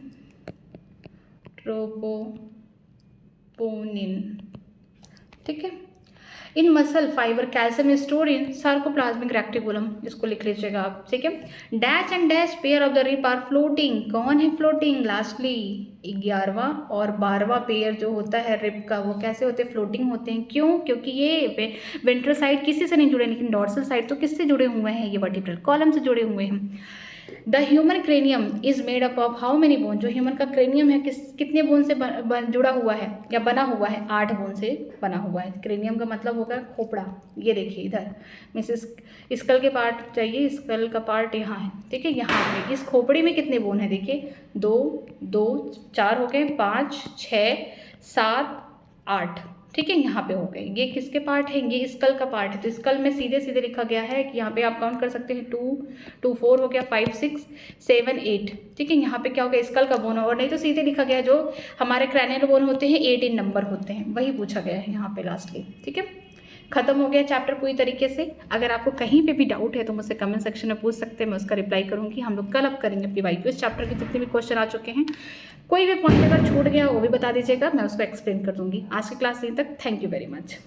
troponin. ठीक है, in muscle fibre calcium store in sarcoplasmic reticulum, इसको लिख लीजिएगा आप। ठीक है, dash and dash pair of the rib are floating. कौन है फ्लोटिंग, लास्टली 11वां और 12वां पेयर जो होता है रिब का, वो कैसे होते हैं, फ्लोटिंग होते हैं। क्यों, क्योंकि ये वेंट्रल साइड किसी से नहीं जुड़े, लेकिन डॉर्सल साइड तो किससे जुड़े हुए हैं, ये वर्टिब्रल कॉलम से जुड़े हुए हैं। The human cranium is made up of how many bone, जो ह्यूमन का क्रेनियम है कितने बोन से जुड़ा हुआ है या बना हुआ है, 8 बोन से बना हुआ है। क्रेनियम का मतलब होगा खोपड़ा, ये देखिए इधर मिसेस स्कल के पार्ट चाहिए, स्कल का पार्ट यहाँ है। ठीक है, यहाँ पे इस खोपड़ी में कितने बोन है, देखिए 2 2 4 हो गए, 5 6 7 8। ठीक है, यहाँ पे हो गए। ये किसके पार्ट है, ये स्कल का पार्ट है, तो स्कल में सीधे सीधे लिखा गया है कि यहाँ पे आप काउंट कर सकते हैं 2 2 4 हो गया, 5 6 7 8। ठीक है, यहाँ पे क्या हो गया, स्कल का बोन, और नहीं तो सीधे लिखा गया जो हमारे क्रैनियल बोन होते हैं 18 नंबर होते हैं, वही पूछा गया है यहाँ पे लास्टली। ठीक है, खत्म हो गया चैप्टर पूरी तरीके से। अगर आपको कहीं पे भी डाउट है तो मुझसे कमेंट सेक्शन में पूछ सकते हैं, मैं उसका रिप्लाई करूँगी। हम लोग कल अब करेंगे PYQ इस चैप्टर के जितने भी क्वेश्चन आ चुके हैं। कोई भी पॉइंट अगर छूट गया वो भी बता दीजिएगा, मैं उसको एक्सप्लेन कर दूँगी। आज की क्लास यहीं तक। Thank you very much.